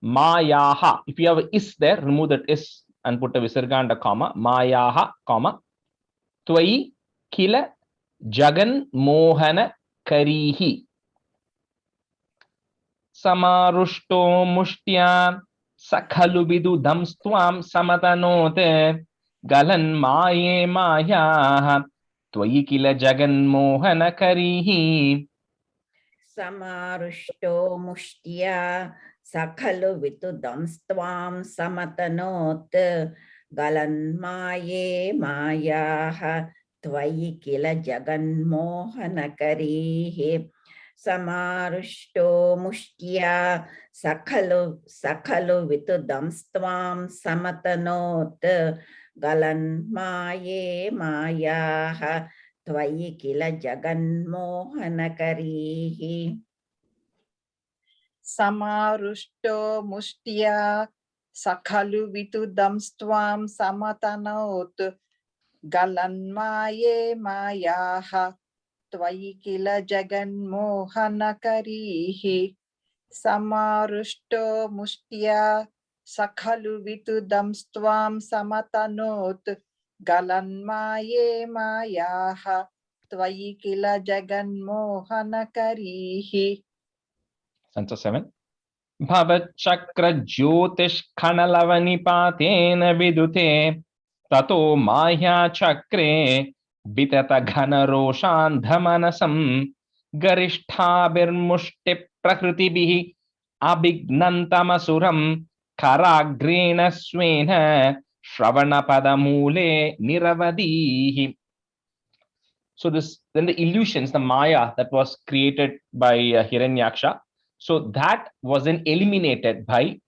Mayaha. If you have a is there, remove that is and put a visarga and a comma. Mayaha, comma Twai Kila Jagan Mohana Karihi. Samarushto Mushtya Sakhalu Bidudhamstvam Samatanote Galan Maye Mayaha त्वयि किल जगन्मोहनकरीः समारुष्टो मुष्ट्या सकलु वितुदंस्त्वां समतनोत् गलन्माये मायाः त्वयि किल जगन्मोहनकरीः समारुष्टो मुष्ट्या सकलु वितुदंस्त्वां समतनोत् गलन्माये मायाः त्वयि किल जगन्मोहनकरीः समारुष्टो मुष्ट्या सकलु वितुदंस्त्वां समतनोत् गलन्माये मायाः त्वयि किल जगन्मोहनकरीः समारुष्टो मुष्ट्या सकलु वितुदंस्त्वां समतनोत् गलन्माये मायाः त्वयि किल जगन्मोहनकरीः. Stanza 7. भवच्चक्रज्योतिष्खनलवनिपातेन विदुते ततो मायाचक्रे विततघनरोषान्धमनसं गरिष्ठाभिर्मुष्टिप्रकृतिभिः अभिघ्नन्तमसुरं कराग्रेण स्वेन श्रवणपदमूले निरवधिः. So then the illusions, the Maya that was created by Hiranyaksha, so that was then eliminated by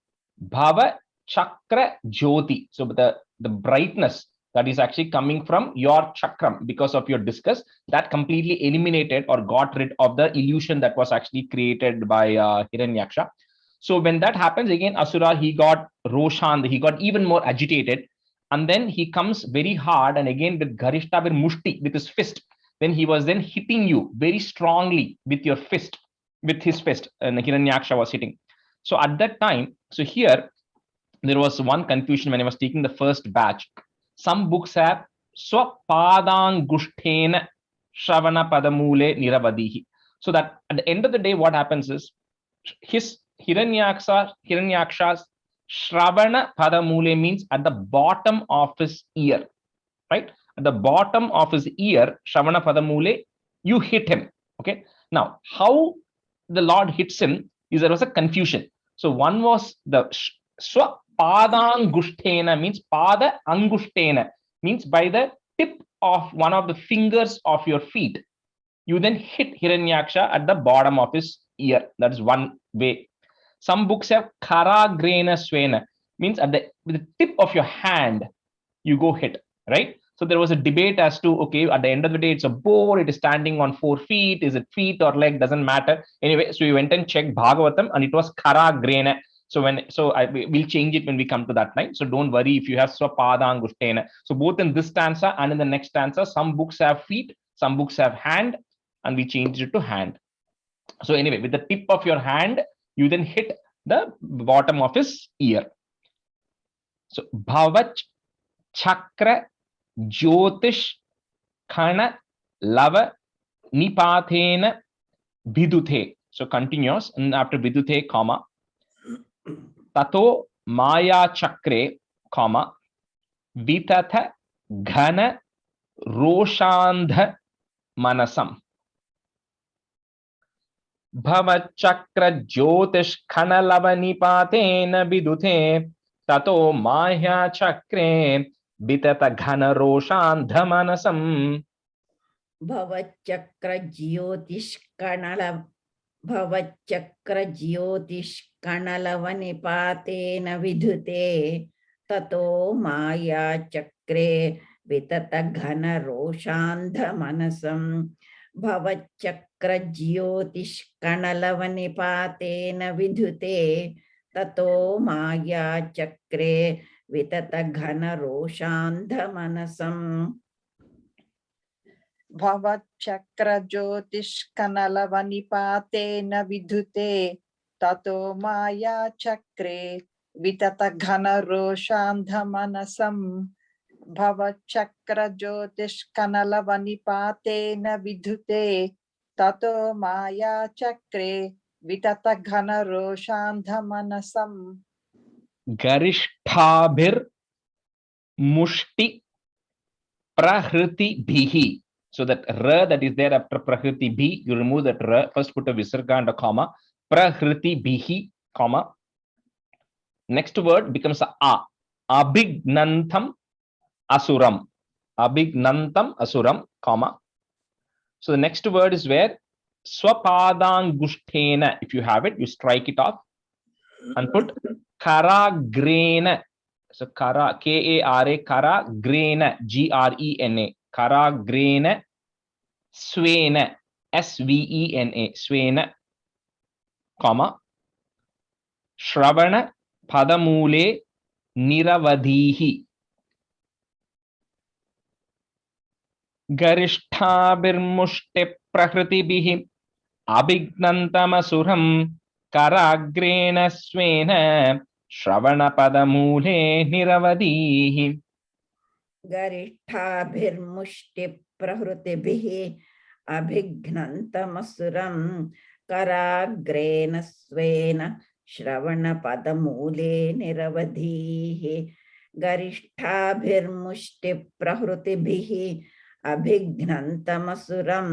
Bhava Chakra Jyoti. So the brightness that is actually coming from your chakram because of your discus, that completely eliminated or got rid of the illusion that was actually created by Hiranyaksha. So when that happens again, Asura, he got Roshan, he got even more agitated, and then he comes very hard and again with Garishta with Mushti, with his fist. Then he was then hitting you very strongly with your fist, with his fist, and Hiranyaksha was hitting. So at that time, so here there was one confusion when I was taking the first batch. Some books have Swapadangushtena Shravana Padamule Niravadihi. So that at the end of the day, what happens is his Hiranyaksha's Shravana Padamule means at the bottom of his ear, right? At the bottom of his ear, Shravana Padamule, you hit him. Okay. Now, how the Lord hits him is there was a confusion. So one was the Swapadangushtena means Pada Angushtena means by the tip of one of the fingers of your feet. You then hit Hiranyaksha at the bottom of his ear. That is one way. Some books have Karagrena Swena means at with the tip of your hand, you go hit, right? So there was a debate as to, okay, at the end of the day, it's a boar, it is standing on 4 feet, is it feet or leg, doesn't matter. Anyway, so we went and checked Bhagavatam and it was Karagrena. So we'll change it when we come to that line. So don't worry if you have Swapadangushtena. So both in this stanza and in the next stanza, some books have feet, some books have hand, and we changed it to hand. So anyway, with the tip of your hand, you then hit the bottom of his ear. So Bhavach Chakra Jyotish Khana Lava Nipathena Biduthe. So continuous, and after Biduthe, comma, Tato Maya Chakre, comma, Vitatha Ghana Roshandha Manasam. Bhavachakra Jyotish Khanalava Nipatena Biduthe Tato Maya Chakre Vitata Ghana Roshandha Manasam. Bhavachakra Jyotish Kanalava Nipatena Vidute Tato Maya Chakre Vitata Ghana Roshandha Manasam. Bhavachakra Jyotish Kanalava Nipatena Vidute Tato Maya Chakre Vitata Ghana Roshandha Manasam. Bhavachakra Jyotish Kanalava Nipatena Vidute Tato Maya Chakre Vitata Ghana Roshandha Manasam. Bhavachakra Jyotish Kanalava Nipatena Vidute Tato Maya Chakre Vitata Ghana Roshandha Manasam. Garishtabhir Mushti Prahriti Bhihi. So that ra that is there after prakriti bhi, you remove that ra. First put a visarga and a comma. Prakriti bihi, comma. Next word becomes a. Abhignantham asuram. Abhignantham asuram, comma. So the next word is where swapadangushtena. If you have it, you strike it off and put karagrena. So kara, K-A-R-A, karagrena, G-R-E-N-A, karagrena, svena, S-V-E-N-A, svena, comma, shravana padamule niravadhihi. Garishtabirmushte prakritibihi abhignantamasuram karagrena svena shravana padamule niravadhihi. गरिष्ठाभिर्मुष्टि प्रहृतिभिः अभिघ्नन्तमसुरं कराग्रेण Sven श्रवणपदमूले निरवधिः गरिष्ठाभिर्मुष्टि प्रहृतिभिः अभिघ्नन्तमसुरं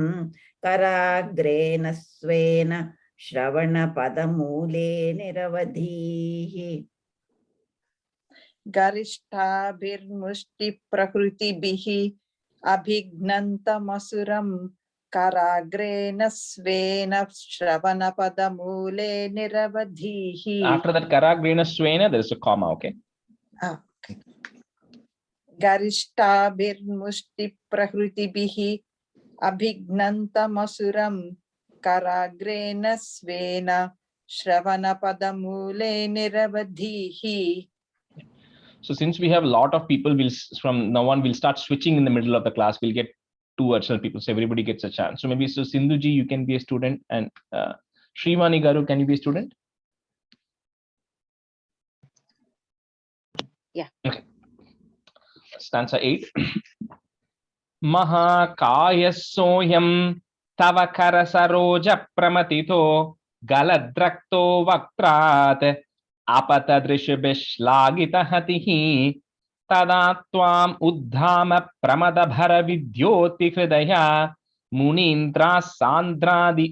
कराग्रेण Sven श्रवणपदमूले निरवधिः गरिष्ठाभिर्मुष्टि प्रकृतिभिः अभिघ्नन्तमसुरं कराग्रेण Sven श्रवणपदमूले निरवधिः. After that karagrena svena, there is a comma, okay? Okay. गरिष्ठाभिर्मुष्टि प्रकृतिभिः अभिघ्नन्तमसुरं कराग्रेण Sven श्रवणपदमूले निरवधिः. So since we have a lot of people, from now on, we'll start switching in the middle of the class. We'll get 2 additional people, so everybody gets a chance. So maybe, so Sindhuji, you can be a student, and Shrivani Garu, can you be a student? Yeah. Okay. Stanza 8. Mahakaya soyam tava karasaroja pramatito galadrakto vaktrat apatadrishabishlagitahatihi tadatvam uddhama pramadabhara vidyoti hridaya munindra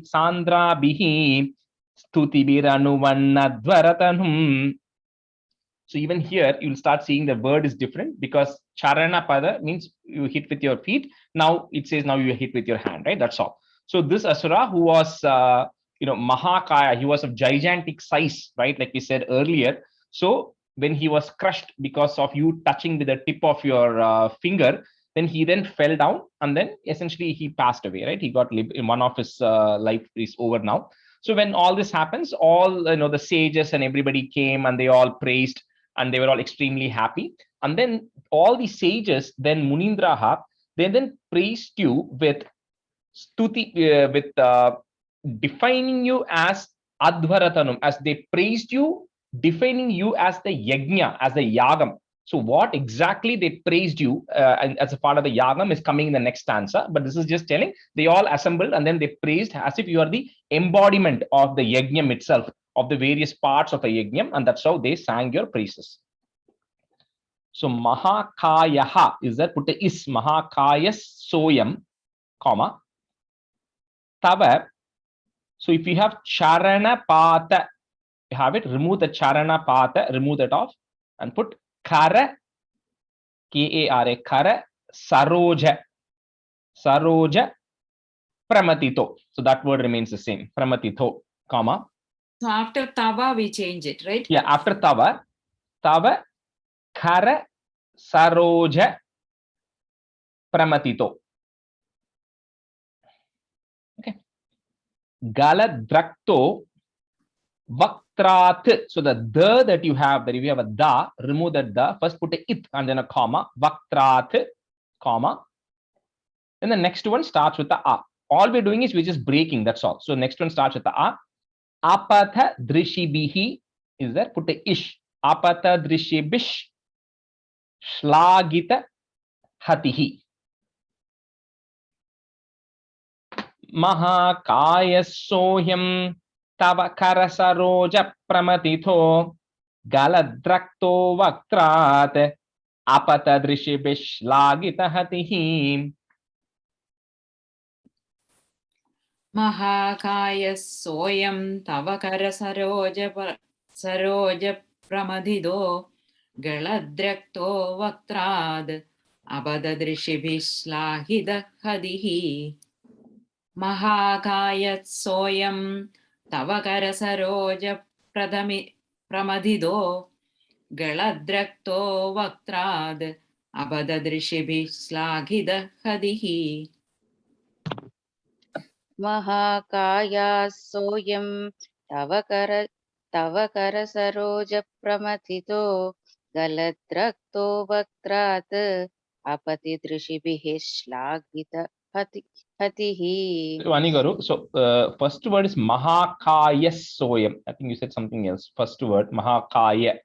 sandrabihi stutibiranuvanadvaratanum. So even here, you'll start seeing the word is different because charana pada means you hit with your feet. Now it says now you hit with your hand, right? That's all. So this asura who was, Mahakaya, he was of gigantic size, right? Like we said earlier. So when he was crushed because of you touching with the tip of your finger, then he then fell down and then essentially he passed away, right? He got one of his life is over now. So when all this happens, all the sages and everybody came and they all praised and they were all extremely happy. And then all the sages, then Munindraha, they then praised you with stuti, defining you as Advaratanum, as they praised you, defining you as the Yajna, as the Yagam. So what exactly they praised you and as a part of the Yagam is coming in the next stanza. But this is just telling they all assembled and then they praised as if you are the embodiment of the Yajnam itself, of the various parts of the Yajnam, and that's how they sang your praises. So Mahakayaha is that, put the is, Mahakayas soyam, comma, Tava. So if you have Charana Pata, you have it, remove the Charana Pata, remove that off, and put Kara, K-A-R-A, Kara, Saroja, Saroja, Pramatito. So that word remains the same, Pramatito, comma. So after Tava, we change it, right? Yeah, after Tava, Tava, Kara, Saroja, Pramatito. Okay. Galadrakto, Vaktrat. So the that you have, that if you have a da, remove that da. First put a it and then a comma. Vaktrat, comma. Then the next one starts with the a. All we're doing is we're just breaking. That's all. So next one starts with the a. Apatha drishibihi is there. Put a ish. Apatha drishibish shlagita hatihi. Mahakaya sohyam tava karasaroja pramatito galadrakto vaktrat apatadrishibish lagita hatihi. महाकाय सोऽयं तव सरोज प्रमथितो गलद्रक्तो वक्त्राद् अपददृशिभिः श्लाघितः हदिः महाकाय सोऽयं तव करसरोज प्रमथितो गलद्रक्तो वक्त्राद् अपददृशिभिः श्लाघितः हदिः महाकाया सोऽयं तव करसरोज प्रमथितो गलद्रक्तो वक्त्रात् अपतिदृशिभिः श्लाघितः हतिः. Vani Garu, so first word is Mahakaya Soyam. I think you said something else. First word, Mahakaya.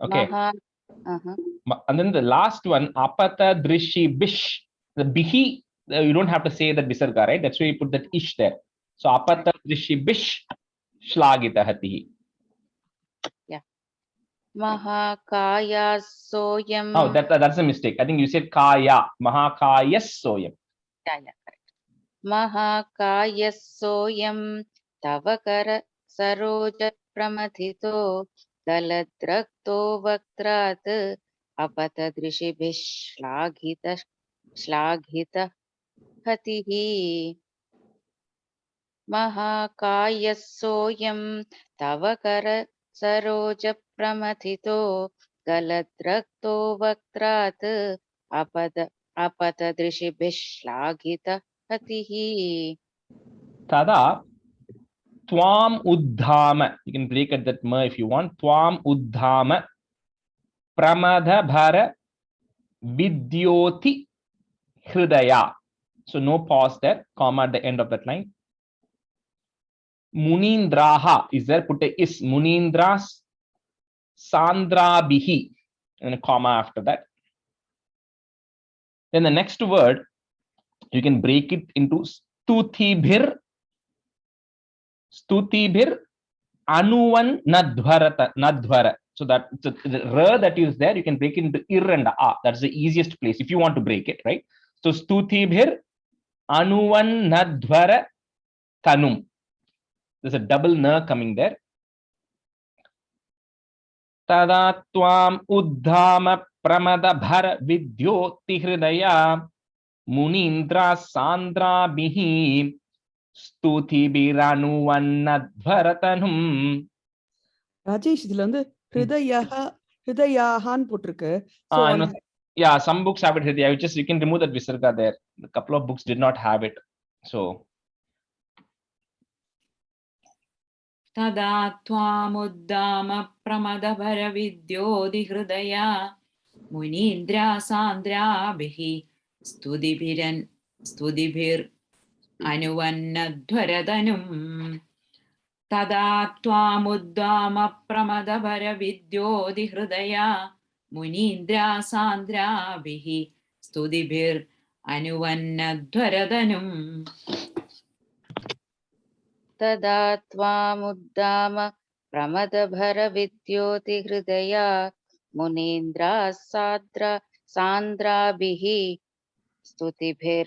Okay. And then the last one, Apata Drishi Bish. The Bihi, you don't have to say that Visarga, right? That's why you put that ish there. So Apata Drishi Bish Shlagita Hatihi. Yeah. Mahakaya Soyam. Oh, that's a mistake. I think you said Kaya. Mahakaya Soyam. Yeah, correct. Mahakaya Soyam Tavakara Saroja Pramathito Galadrakto Vaktrat Apatadrishibhish Shlaghita Hatihi. Mahakaya Soyam Tavakara Saroja Pramathito Galadrakto Vaktrat Apatadrishibhish Shlaghita Hatihi. Tada Twam Uddhama. You can break at that ma if you want. Twam Uddhama Pramadha Bhara Vidyoti Hridaya. So no pause there, comma at the end of that line. Munindraha is there, put a is. Munindras Sandrabihi and a comma after that. Then the next word, you can break it into Stutibhir Anuvan Nadhvara. So that the R that is there, you can break it into Ir and A. That's the easiest place if you want to break it, right? So Stutibhir Anuvan Nadhvara Tanum. There's a double na coming there. Tada Twam Uddhama Pramada Bhara Vidyoti Hridaya Munindra Sandra Bihi Stuti Biranuvanadvaratanum. Rajesh, இதுல வந்து ஹிருதயாஹான்னு போட்டிருக்கு. Yeah, some books have it Hridaya. You can remove that Visarga there. A couple of books did not have it. So Tada Twamuddama Pramadabhara Vidyodi Hridaya Munindra Sandra Bihi Studibhir Anuvanadvaradanum. Tada Twamuddama Pramadabhara Vidyodi Hridaya Munindra Sandra Bihi Studibhir Anuvanadvaradanum. Tada Twamuddama Pramadabhara Vidyoti Hridaya Munindra Sandra Bihi Stutibhir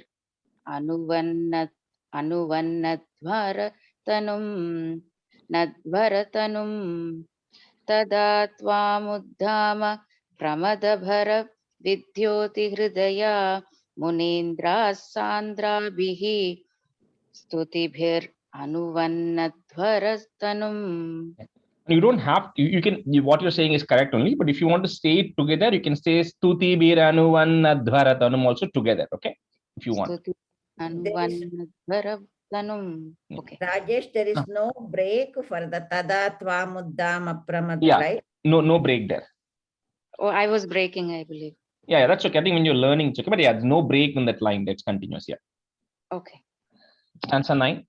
Anuvanadvaratanum. Tada Twamuddama Pramadabhara Vidyoti Hridaya Munindra Sandra Bihi Stutibhir Anuvanadvaratanum. you don't have to, you can, what you're saying is correct only, but if you want to say it together, you can say Stuti Biranuvanadvaratanum also together, okay? If you want. Stuti Anuvanadvaratanum. Okay. Rajesh, there is no break for the Tada Twamuddama Pramada, Yeah. right? No break there. Oh, I was breaking, I believe. Yeah, that's okay. I think when you're learning, it's okay. But yeah, there's no break in that line. That's continuous. Yeah. Okay. Stanza 9.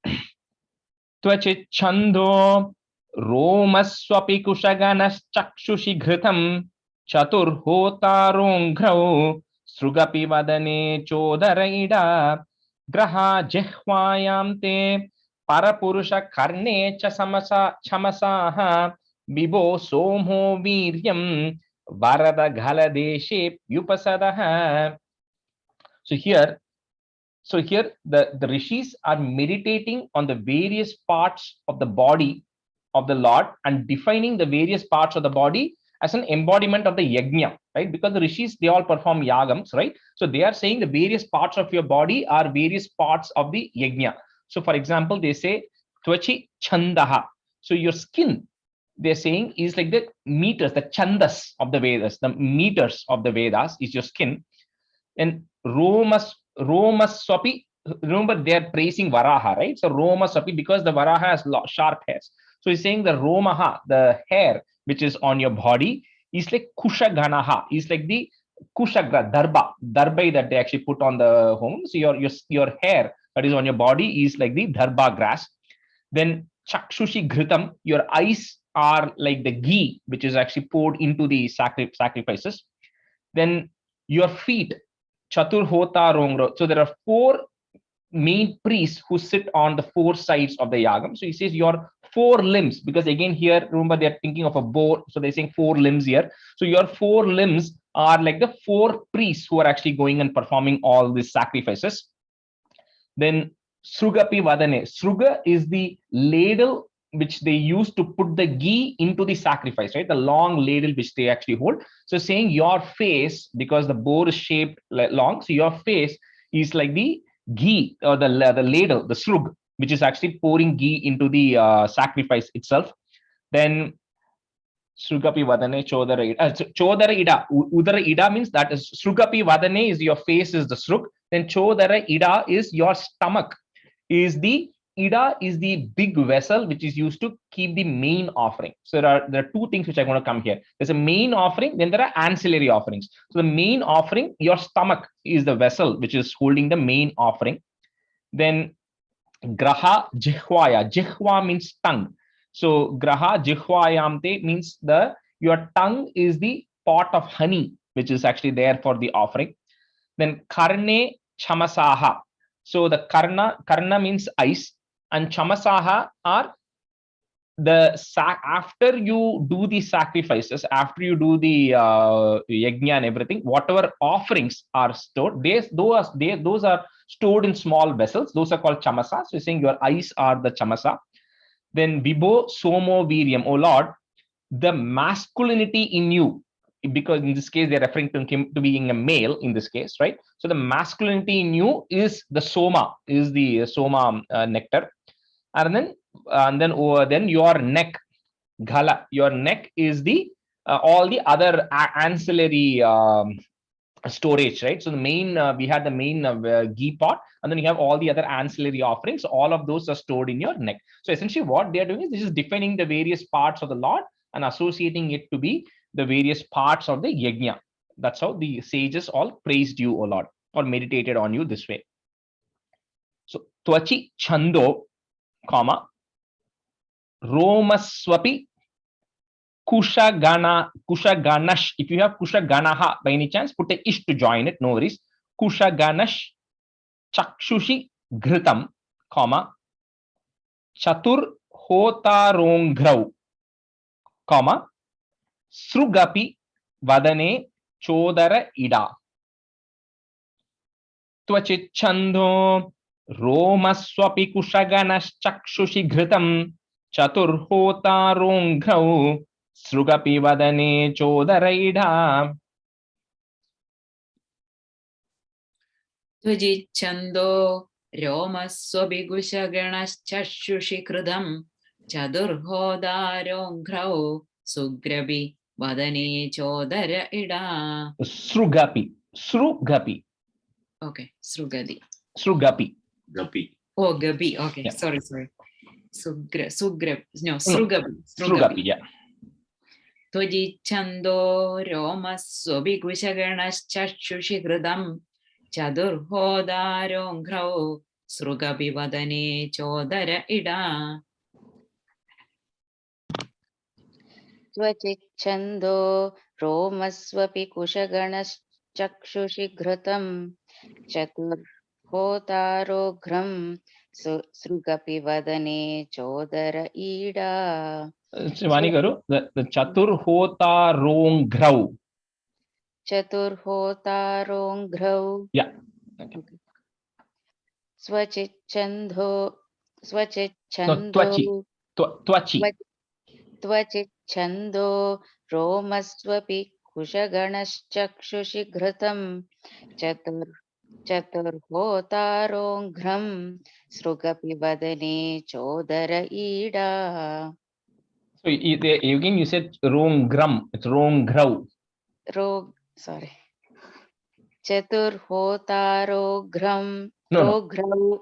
Tvachit Chando Romaswapi Kushaganas Chakshushi Ghritam Chatur Hotaronghrau Srugapi Vadane Chodaraida Graha Jehwayam Te Parapurusha Karne Chasamasa Chamasaha Bibo Somho Viryam Varada Ghaladeshe Yupasadaha. So here, So here the rishis are meditating on the various parts of the body of the Lord and defining the various parts of the body as an embodiment of the yajna, right? Because the rishis, they all perform yagams, right? So they are saying the various parts of your body are various parts of the yajna. So for example, they say tvachi chandaha. So your skin, they're saying, is like the meters, the chandas of the Vedas, the meters of the Vedas is your skin. And Romaswapi, remember they're praising Varaha, right? So Romaswapi, because the Varaha has sharp hairs. So he's saying the Romaha, the hair which is on your body, is like Kushaganaha, is like the Kushagra, Darbai that they actually put on the home. So your hair that is on your body is like the Darba grass. Then Chakshushi Ghritam, your eyes are like the ghee, which is actually poured into the sacrifices. Then your feet, Chaturhota Rongro. So there are 4 main priests who sit on the 4 sides of the yagam. So he says your 4 limbs, because again here, remember they're thinking of a bow. So they're saying 4 limbs here. So your 4 limbs are like the 4 priests who are actually going and performing all these sacrifices. Then Srugapi Vadane. Sruga is the ladle which they use to put the ghee into the sacrifice, right? The long ladle which they actually hold. So saying your face, because the bowl is shaped long, so your face is like the ghee or the ladle, the srug, which is actually pouring ghee into the sacrifice itself. Then Srugapi Vadane Chodara Ida. Chodara Ida. Udara Ida means that is Srugapi Vadane is your face is the srug. Then Chodara Ida is your stomach. The Ida is the big vessel which is used to keep the main offering. So there are 2 things which are going to come here. There's a main offering, then there are ancillary offerings. So the main offering, your stomach is the vessel which is holding the main offering. Then Graha Jihwaya. Jihwa means tongue. So Graha Jihwayamte means your tongue is the pot of honey which is actually there for the offering. Then Karne Chamasaha. So the Karna means eyes, and Chamasaha are after you do the sacrifices, after you do the yajna and everything, whatever offerings are stored, those are stored in small vessels. Those are called chamasa. So you're saying your eyes are the chamasa. Then Vibho Somo Viryam, oh Lord, the masculinity in you, because in this case they're referring to him to being a male in this case, right? So the masculinity in you is the soma, is the soma nectar. And then your neck, ghala, your neck is the all the other ancillary storage, right? So the main we had the main ghee pot, and then you have all the other ancillary offerings. All of those are stored in your neck. So essentially what they are doing is this is defining the various parts of the Lord and associating it to be the various parts of the yajna. That's how the sages all praised you, O Lord, or meditated on you this way. So Tvachi Chando, comma, Romaswapi Kushaganash. If you have Kushaganaha by any chance, put a ish to join it, no worries. Kushaganash Chakshushi Ghritam, comma, Chatur Hotaronghrau, comma, Srugapi Vadane Chodara Ida. Tvachit Chando Romaswapi Kushaganash Chakshushi Ghritam Chatur Hotaronghrau Srugapi Vadane Chodara Ida. Tvajichando Romaswabhigushaganaschashushi krudam Chadurhodaronghrau Sugrabi Vadane Chodara Ida. Srugapi. Okay, Srugapi. Gapi. Oh, Gabi. Okay, Yeah. sorry. Srugapi. Srugapi, yeah. Tvajichando Romaswabhigushaganaschashushi krudam Chadurhodaronghrau Srugapi Vadane Chodara Ida. Tvachichando Romaswapi Kushaganaschaksushi Ghritam Chaturhotaroghram Srugapi Vadane Chodara Ida. Shivani Garu, the Chaturhotaronghrau. Chaturhotaronghrau. Yeah. Okay. स्वचिच्छन्दो No, twachi. Twachi. त्वचिच्छन्दो रोमस्वपि कुशगणश्चक्षुषि घृतं चतुर्होतारोऽघ्रं सृगपि वदने Chodar ईडा. So again you said rongram. It's rongrau. Sorry. चतुर्होतारोऽघ्रं No, no. रोघ्रौ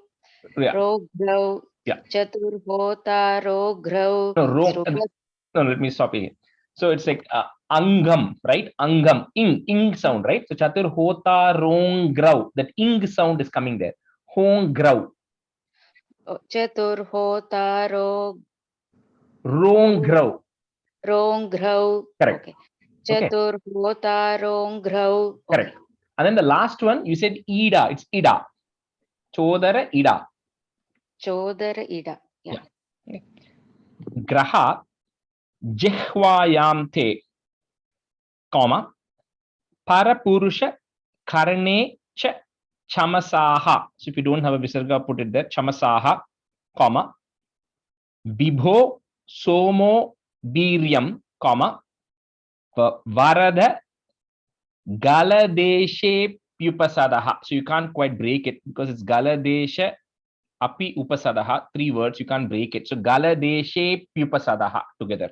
Yeah. रोघ्रौ Yeah. चतुर्होतारोऽघ्रौ No, सृग. no, let me stop again. So it's like angam, right? Angam, ing sound, right? So chatur hota rongrau. That ing sound is coming there. Hongrau. चतुर्होतारो Rongrau. रोङ्घ्रौ. Correct. Okay. Chaturhotaroङ्घ्rau. Correct. And then the last one, you said ida. It's ida. Chodara ida. Chodara ida. Yeah. Okay. Graha jihvayam te, comma, parapurusha karne cha chamasaha. So if you don't have a visarga, put it there. Chamasaha, comma, Bibho somo biryam, comma, varada galadeshe pyupasadaha. So you can't quite break it because it's galadesha api upasadaha. 3 words, you can't break it. So galadeshe pyupasadaha together.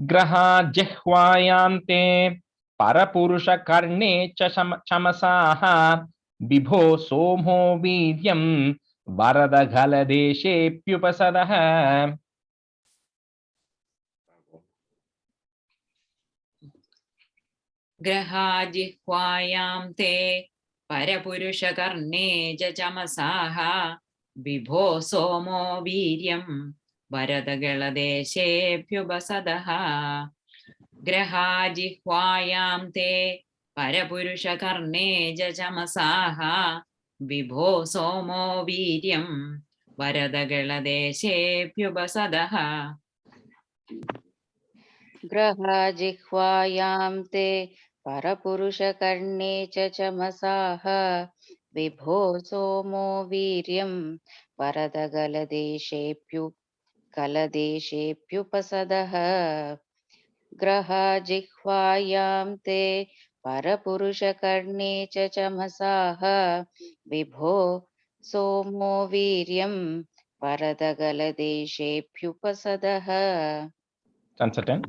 Graha jihvayante parapurusha karne cha chamasaha bibho somo vidyam varada galadeshe pyupasadaha. Graha jihvayam te parapurushakarne jachamasaha vibho somo viryam varadagaladeshe pyubasadaha. Graha jihvayam te parapurushakarne jachamasaha vibho somo viryam varadagaladeshe pyubasadaha. Graha jihvayam te parapurushakarne cha chamasaha vibho somo viryam varadagaladeshepyupasadaha. Graha jihvayam te parapurushakarne cha chamasaha vibho somo viryam varadagaladeshepyupasadaha. Answer 10.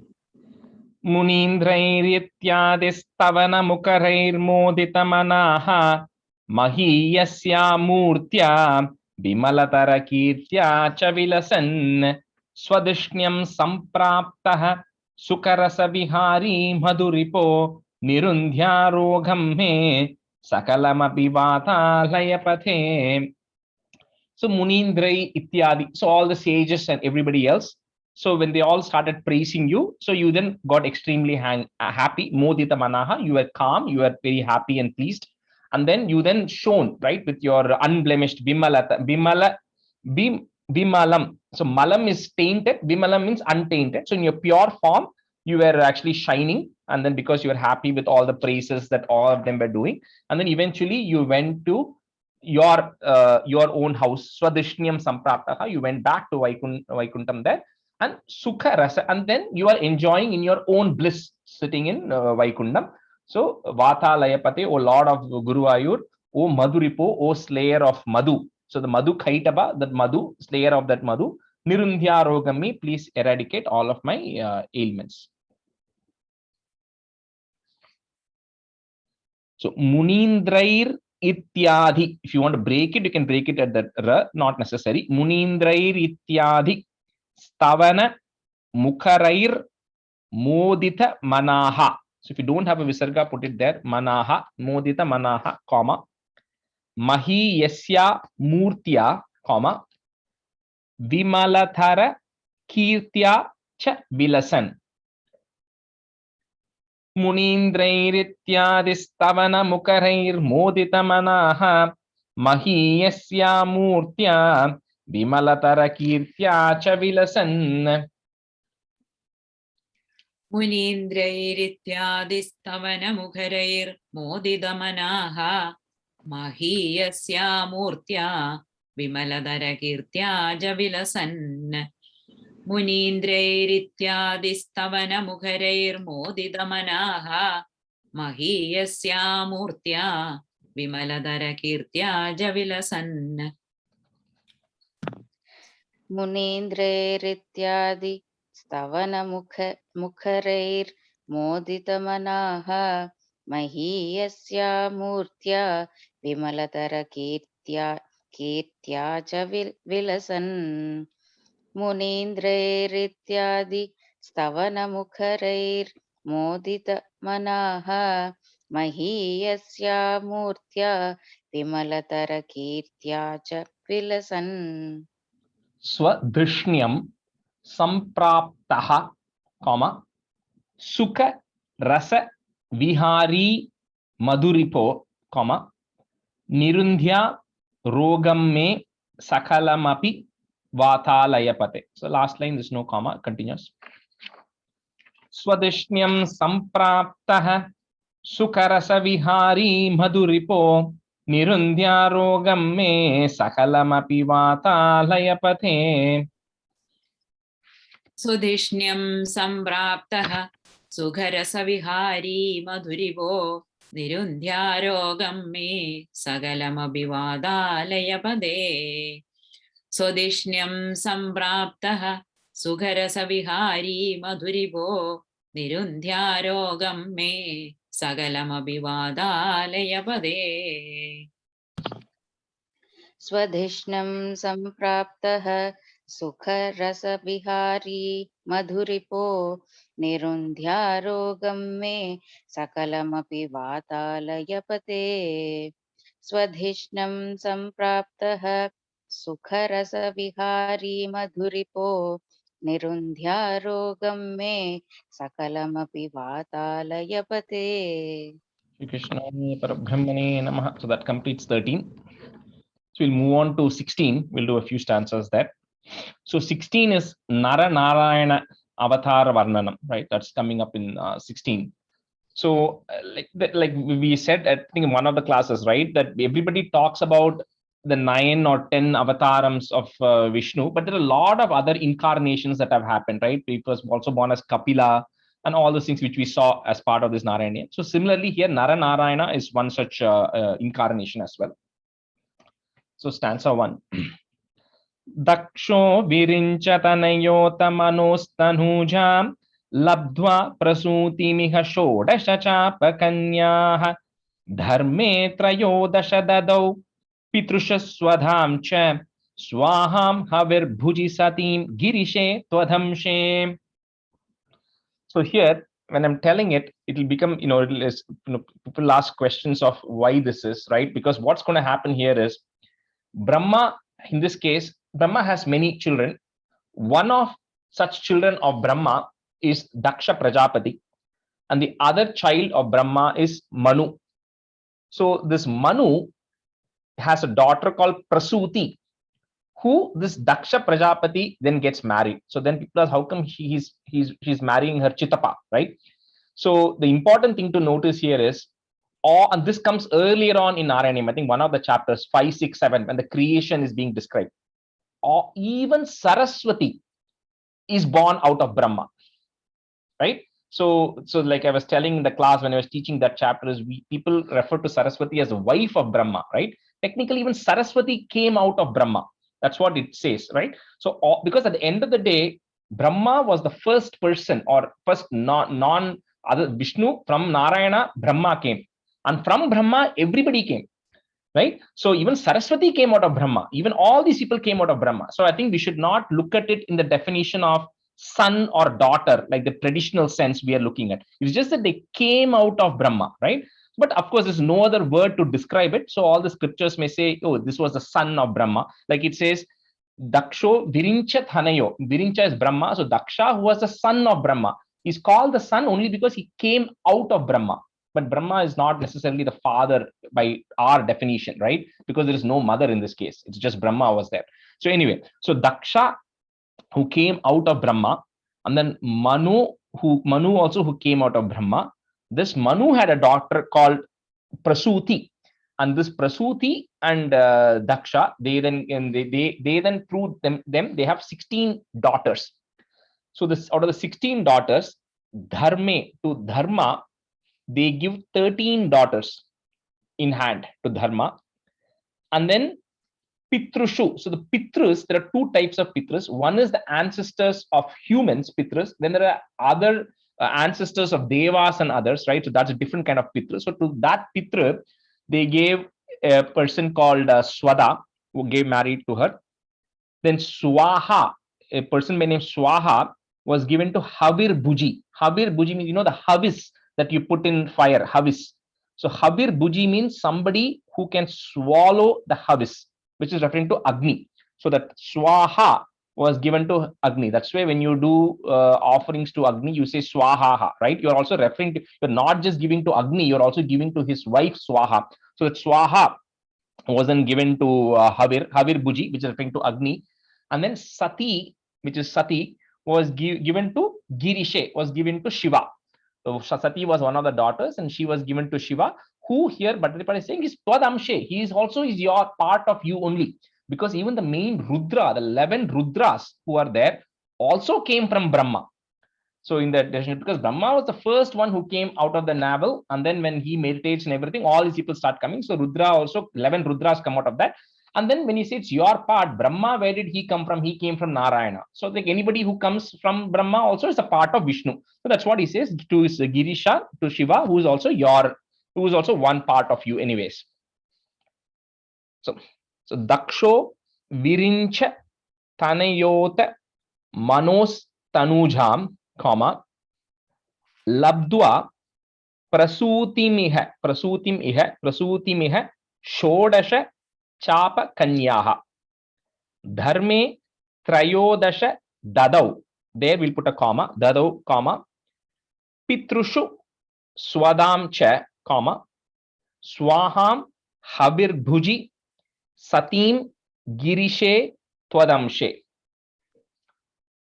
Munindrairityadistavana mukarairmoditamanaha mahiyasya murtya bimalatara kirtya chavilasan swadishnyam sampraptah sukarasa bihari madhuripo nirundhya rogam me sakalamapi vatalayapathe. So Munindrai ityadi. So all the sages and everybody else. So when they all started praising you, so you then got extremely happy. Modita manaha, you were calm, you were very happy and pleased. And then you then shone, right, with your unblemished bimalam. So malam is tainted, bimalam means untainted. So in your pure form, you were actually shining. And then because you were happy with all the praises that all of them were doing. And then eventually you went to your own house, Swadishnyam Sampraptaha, you went back to Vaikuntham there, and Sukha Rasa, and then you are enjoying in your own bliss sitting in Vaikuntham. So Vata Layapate, O Lord of Guruvayur, O Madhuripo, O slayer of Madhu. So the Madhu Kaitaba, that Madhu, slayer of that Madhu, Nirundhya Rogami, please eradicate all of my ailments. So Munindrair ityadhi. If you want to break it, you can break it at the ra, not necessary. Munindrair ityadhi stavana mukarair modita manaha. So if you don't have a visarga, put it there. Manaha, modita manaha, comma. Mahi yasya murtya, comma. Vimalathara kirtya cha vilasan. Munindrairityadistavana mukarair modita manaha mahiyasya murtya vimalatara kirtya cha vilasan. Munindrairityadistavana mukharair modidamanaha महीयस्या मूर्त्या विमलधरकीर्त्या च विलसन् मुनीन्द्रैरित्यादिस्तवनमुखरैर्मोदितमनाः महीयस्या मूर्त्या विमलधरकीर्त्या च विलसन् मुनीन्द्रैरित्यादि स्तवनमुखरैर्मोदितमनाः महीयस्या मूर्त्या विमलतरकीर्त्या च विलसन् मुनीन्द्रैरित्यादि स्तवनमुखरैर्मोदितमनाः महीयस्या मूर्त्या विमलतरकीर्त्या च विलसन् स्वधृष्ण्यं संप्राप्तः सुख रस विहारी मधुरिपो निरुन्ध्या रोगम में सकलमपि वातालयपते. So last line, there's no comma, continuous. स्वधृष्ण्यं संप्राप्तः सुखरस Vihari मधुरिपो निरुन्ध्या रोगम में सकलमपि वातालयपते. सुधिष्ण्यं सम्प्राप्तः सुखरसविहारी मधुरिपो निरुन्ध्या रोगं मे सकलमभिवादालयपदे. सुधिष्ण्यं सम्प्राप्तः सुखरसविहारी मधुरिपो निरुन्ध्या रोगं मे सकलमभिवादालयपदे. स्वधिष्ण्यं सम्प्राप्तः सुखरसविहारी मधुरिपो निरुन्ध्या रोगं मे सकलमपि वातालयपते. स्वधिष्ण्यं सम्प्राप्तः सुखरसविहारी मधुरिपो निरुन्ध्या रोगं मे सकलमपि वातालयपते. Shri Krishna Parabrahmane Namaha. So that completes 13. So we'll move on to 16. We'll do a few stanzas there. So 16 is Nara Narayana Avatar Varnanam, right? That's coming up in 16. So like we said, I think in one of the classes, right, that everybody talks about the 9 or 10 avatarams of Vishnu, but there are a lot of other incarnations that have happened, right? He was also born as Kapila and all the things which we saw as part of this Narayana. So similarly here, Nara Narayana is one such incarnation as well. So stanza 1. Daksho virinchatanayotamanostanujam labdva prasutimiha shodashachapakanyah dharme trayodasha dadau pitrushaswadham cha swaham havirbhuji satim girishe twadhamshe. So here, when I'm telling it, it will become, people ask questions of why this is, right? Because what's going to happen here is Brahma, in this case, Brahma has many children. One of such children of Brahma is Daksha Prajapati, and the other child of Brahma is Manu. So this Manu has a daughter called Prasuti, who this Daksha Prajapati then gets married. So then people ask, how come he's marrying her Chitapa, right? So the important thing to notice here is, and this comes earlier on in Narayana, I think one of the chapters, 5, 6, 7, when the creation is being described. Or even Saraswati is born out of Brahma, right? So like I was telling in the class when I was teaching that chapter, is people refer to Saraswati as the wife of Brahma, right? Technically, even Saraswati came out of Brahma. That's what it says, right? So because at the end of the day, Brahma was the first person or first other Vishnu. From Narayana, Brahma came, and from Brahma, everybody came. Right? So even Saraswati came out of Brahma. Even all these people came out of Brahma. So I think we should not look at it in the definition of son or daughter, like the traditional sense we are looking at. It's just that they came out of Brahma, right? But of course, there's no other word to describe it. So all the scriptures may say, oh, this was the son of Brahma. Like it says, Daksho Virinchat Hanayo. Virincha is Brahma. So Daksha, who was the son of Brahma, he's called the son only because he came out of Brahma. But Brahma is not necessarily the father by our definition, right? Because there is no mother in this case. It's just Brahma was there. So anyway, so Daksha, who came out of Brahma, and then Manu also who came out of Brahma. This Manu had a daughter called Prasuti. and this Prasuti and Daksha, they then through them they have 16 daughters. So this out of the 16 daughters, Dharme to Dharma, they give 13 daughters in hand to Dharma. And then Pitrushu. So the Pitrus, there are two types of Pitrus. One is the ancestors of humans, Pitrus. Then there are other ancestors of Devas and others, right? So that's a different kind of Pitrus. So to that Pitru, they gave a person called Swada, who gave married to her. Then Swaha, a person by name Swaha, was given to Havir Bhuji. Havir Bhuji means, you know, the havis that you put in fire, havis. So Havir Bhuji means somebody who can swallow the havis, which is referring to Agni. So that Swaha was given to Agni. That's why when you do offerings to Agni, you say Swaha, right? You're also referring to, you're not just giving to Agni, you're also giving to his wife Swaha. So that Swaha was then given to Havir Bhuji, which is referring to Agni. And then Sati, which is Sati, was given to Girishe, was given to Shiva. So Sati was one of the daughters, and she was given to Shiva, who here Bhattacharya is saying is Twadamshe. He is also is your part of you only, because even the main Rudra, the 11 Rudras who are there, also came from Brahma. So in that definition, because Brahma was the first one who came out of the navel, and then when he meditates and everything, all these people start coming. So Rudra also, 11 Rudras come out of that. And then when you say it's your part, Brahma, where did he come from? He came from Narayana. So like anybody who comes from Brahma also is a part of Vishnu. So that's what he says to Girisha, to Shiva, who is also one part of you anyways. So Daksho Virincha Tanayota Manos Tanujam, comma, Labdwa Prasutim Iha Shodasha Chapa Kanyaha Dharme Trayodasha Dadau. There we'll put a comma, Dadau, comma, Pitrushu Swadam Cha, comma, Swaham Havir Bhuji Satim Girishe Twadamshe.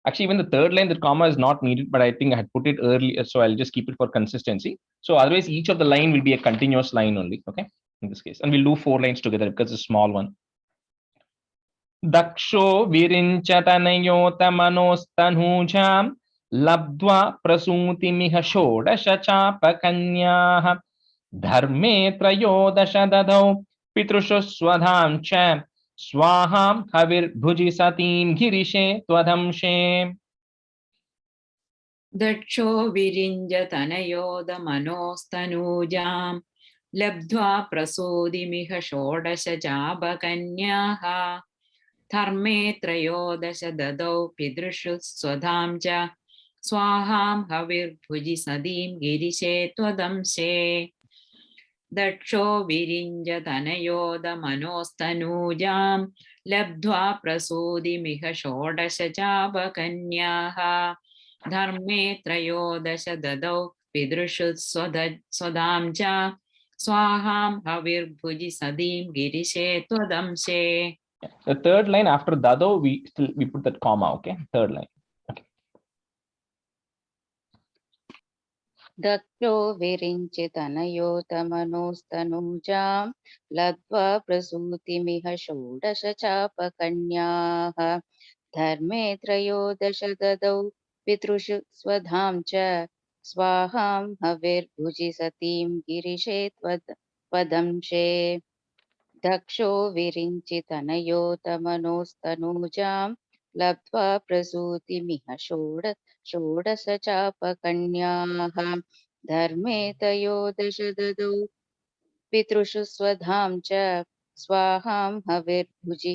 Actually, even the third line, the comma is not needed, but I think I had put it earlier, so I'll just keep it for consistency. So otherwise, each of the line will be a continuous line only, okay, in this case. And we'll do 4 lines together because it's a small one. Daksho Virinchatanayotam Manostanhujam Labdwa Prasutimiha Shodasha Chapa Kanyaha Dharme Trayodasha Dadau Pitrushu Swadham Cha Swaham Havir Bhuji Satim Girishe Twadamshe. Daksho Virinja Tanayoda Manostanujam Labdva Prasodimiha Shodasha Jaba Kanyaha Dharme Trayodasha Dadau Pidrishu Swadhamja Swaham Havir Bhuji Sadim Girishe Twadamshe. Daksho Virinja Tanayoda Manostanujam Labdva Prasodimiha Shodasha Jaba Kanyaha Dharme Trayodasha Dadau Pidrishu Swadamja Swaham Havir Bhuji Sadim Girishe Twadamshe. The third line after Dadau, we put that comma, okay? Third line. Okay. Daksho Virinchitanayotamanostanujam Ladva Prasutimiha Shodasha Chapa Kanyaha Dharme Trayodasha Dadau Pitrushu Swadham Cha Swaham Havir Bhuji Satim Girishe Twadamshe. Daksho Virinchitanayotamanostanujam Labdva Prasutimiha Shodasha Chapa Kanyaha Dharme Trayodasha Dadau Pitrushu Swadham Cha Swaham Havir Bhuji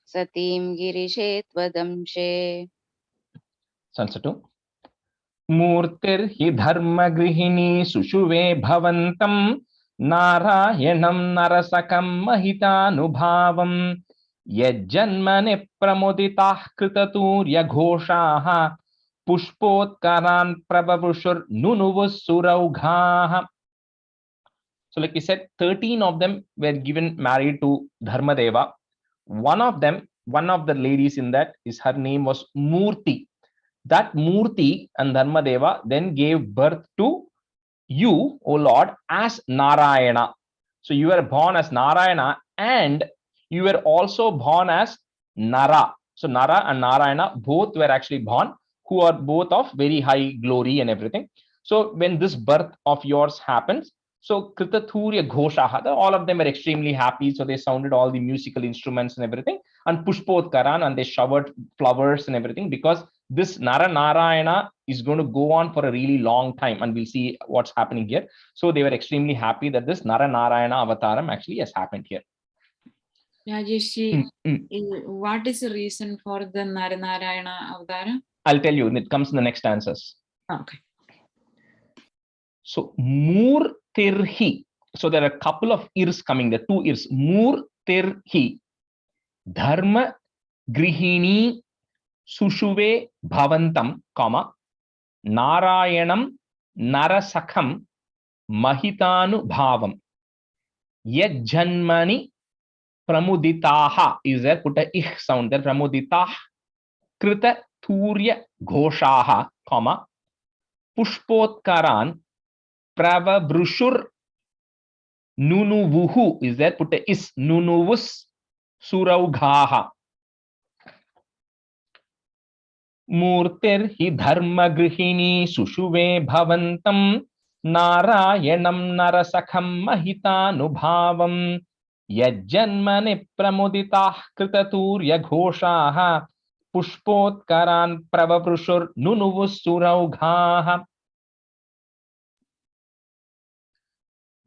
Satim Girishe Twadamshe. Sansato. Murtir hi dharma grihini sushuve bhavantam Narayanam narasakam mahitanubhavam Yajjanmane pramoditah kritaturya ghoshaha Pushpotkaran prabhavushur nunuvus suraughaha. So like we said, 13 of them were given married to Dharmadeva. One of the ladies in that is, her name was Murti. That Murti and Dharmadeva then gave birth to you, O Lord, as Narayana. So you were born as Narayana and you were also born as Nara. So Nara and Narayana both were actually born, who are both of very high glory and everything. So when this birth of yours happens, so Kritathurya Ghoshaha, all of them are extremely happy. So they sounded all the musical instruments and everything, and Pushpotkaran, and they showered flowers and everything, because this Nara Narayana is going to go on for a really long time, and we'll see what's happening here. So they were extremely happy that this Nara Narayana avataram actually has happened here. Rajesh, what is the reason for the Naranarayana Avtara? I'll tell you, it comes in the next answers. Okay. So Murtirhi. So there are a couple of irs coming, there are two irs. Murtirhi Dharma Grihini Sushuve Bhavantam, comma, Narayanam Narasakham Mahitanu Bhavam. Yajjanmani Pramuditaha, is there, put a ich sound there, Pramuditah Krita Thurya Ghoshaha, comma, Pushpotkaran Pravabrushur Nunuvuhu, is there, put a is, Nunuvus Suraughaha. Murtir hi dharma grihini sushuve bhavantam Narayanam narasakham mahitanubhavam Yajjanmani pramuditah kritaturya ghoshaha Pushpotkaran pravaprushur nunuvus suraughaha.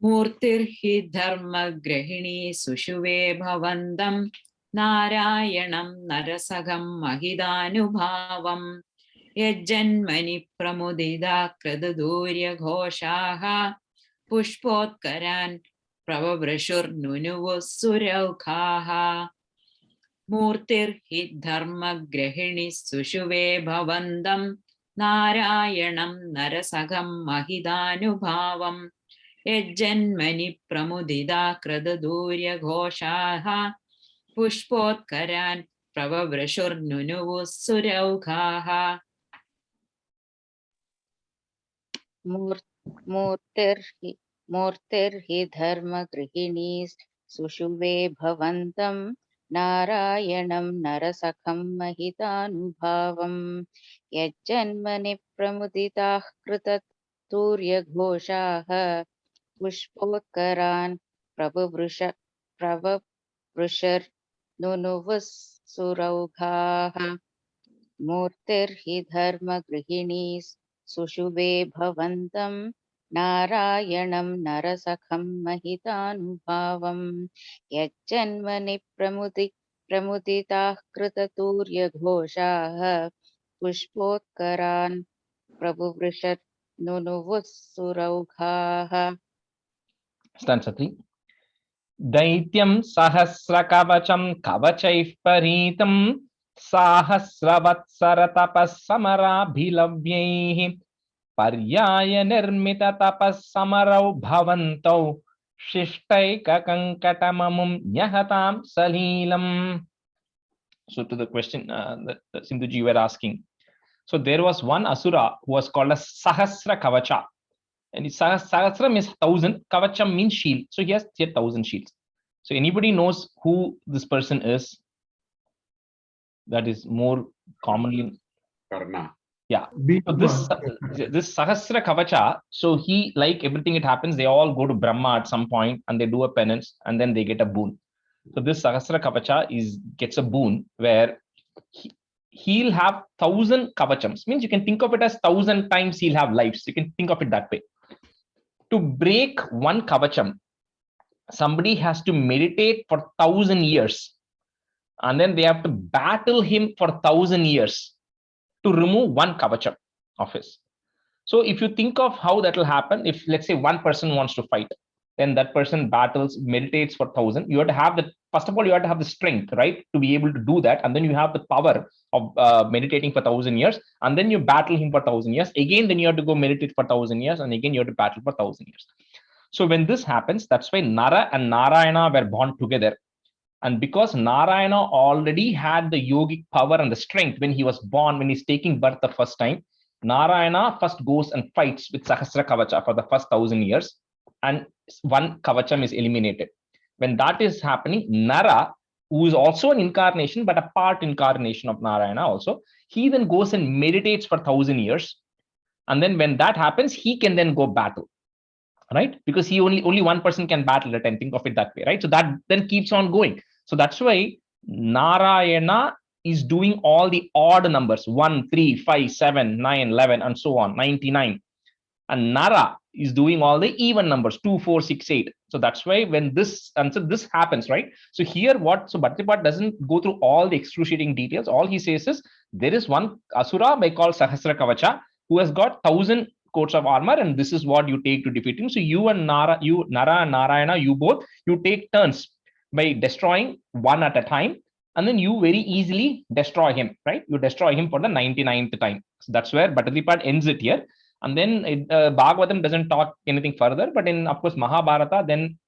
Murtirhi dharma grahini sushuve bhavandam Narayanam narasagam mahidanubhavam Yajjanmani pramudida kradadurya ghoshaha Pushpotkaran pravavrashur nunuvus suraukhaha. Murtirhi dharma grahini sushuve bhavandam Narayanam narasagam mahidanubhavam Yajjanmani pramudida kradadurya ghoshaha Pushpotkaran pravavrashur nunuvus suraukhaha. Murtirhi dharma grihinis sushuve bhavantam Narayanam narasakham mahitanubhavam Yajjanmani pramuditah kritaturya ghoshaha Pushpotkaran pravabrushar nunuvus suraughaha. Murtirhi dharma grihinis sushuve bhavantam Narayanam narasakham mahitanubhavam Yajjanmani pramuditah kritaturya ghoshaha Pushpotkaran prabhuvrishar nunuvus suraughaha. Stanza 3. Daityam sahasra kavacham kavachaif paritam Sahasravatsara tapas samara bhilavyaihi Paryaya nirmita tapas samarau bhavantau Shishtaika kankatamamum nyahatam salilam. So to the question that Sindhuji were asking. So there was one asura who was called as Sahasra Kavacha. And Sahasra means 1,000, Kavacham means shield. So he has 1,000 shields. So anybody knows who this person is? That is more commonly Karna. Yeah. So this Sahasra Kavacha, so he, like everything it happens, they all go to Brahma at some point and they do a penance and then they get a boon. So this Sahasra Kavacha gets a boon where he'll have 1,000 Kavachams. Means you can think of it as 1,000 times he'll have lives. You can think of it that way. To break one Kavacham, somebody has to meditate for 1,000 years. And then they have to battle him for 1,000 years to remove one Kavacham of his. So if you think of how that will happen, if let's say one person wants to fight, then that person meditates for 1,000. You have to have the, first of all, you have to have the strength, right, to be able to do that. And then you have the power of meditating for 1,000 years. And then you battle him for 1,000 years. Again, then you have to go meditate for 1,000 years. And again, you have to battle for 1,000 years. So when this happens, that's why Nara and Narayana were born together. And because Narayana already had the yogic power and the strength when he was born, when he's taking birth the first time, Narayana first goes and fights with Sahasra Kavacha for the first 1,000 years. And one kavacham is eliminated. When that is happening, Nara, who is also an incarnation, but a part incarnation of Narayana also, he then goes and meditates for 1,000 years. And then when that happens, he can then go battle, right? Because he only one person can battle at a time. Think of it that way, right? So that then keeps on going. So that's why Narayana is doing all the odd numbers, 1, 3, 5, 7, 9, 11, and so on, 99. And Nara is doing all the even numbers, 2, 4, 6, 8. So that's why when this happens, right? So here so Bhattipat doesn't go through all the excruciating details. All he says is there is one Asura by called Sahasra Kavacha who has got 1,000 coats of armor, and this is what you take to defeat him. So you and Nara and Narayana, you take turns by destroying one at a time, and then you very easily destroy him, right? You destroy him for the 99th time. So that's where Bhattipat ends it here. And then Bhagavatam doesn't talk anything further, but in, of course, Mahabharata, then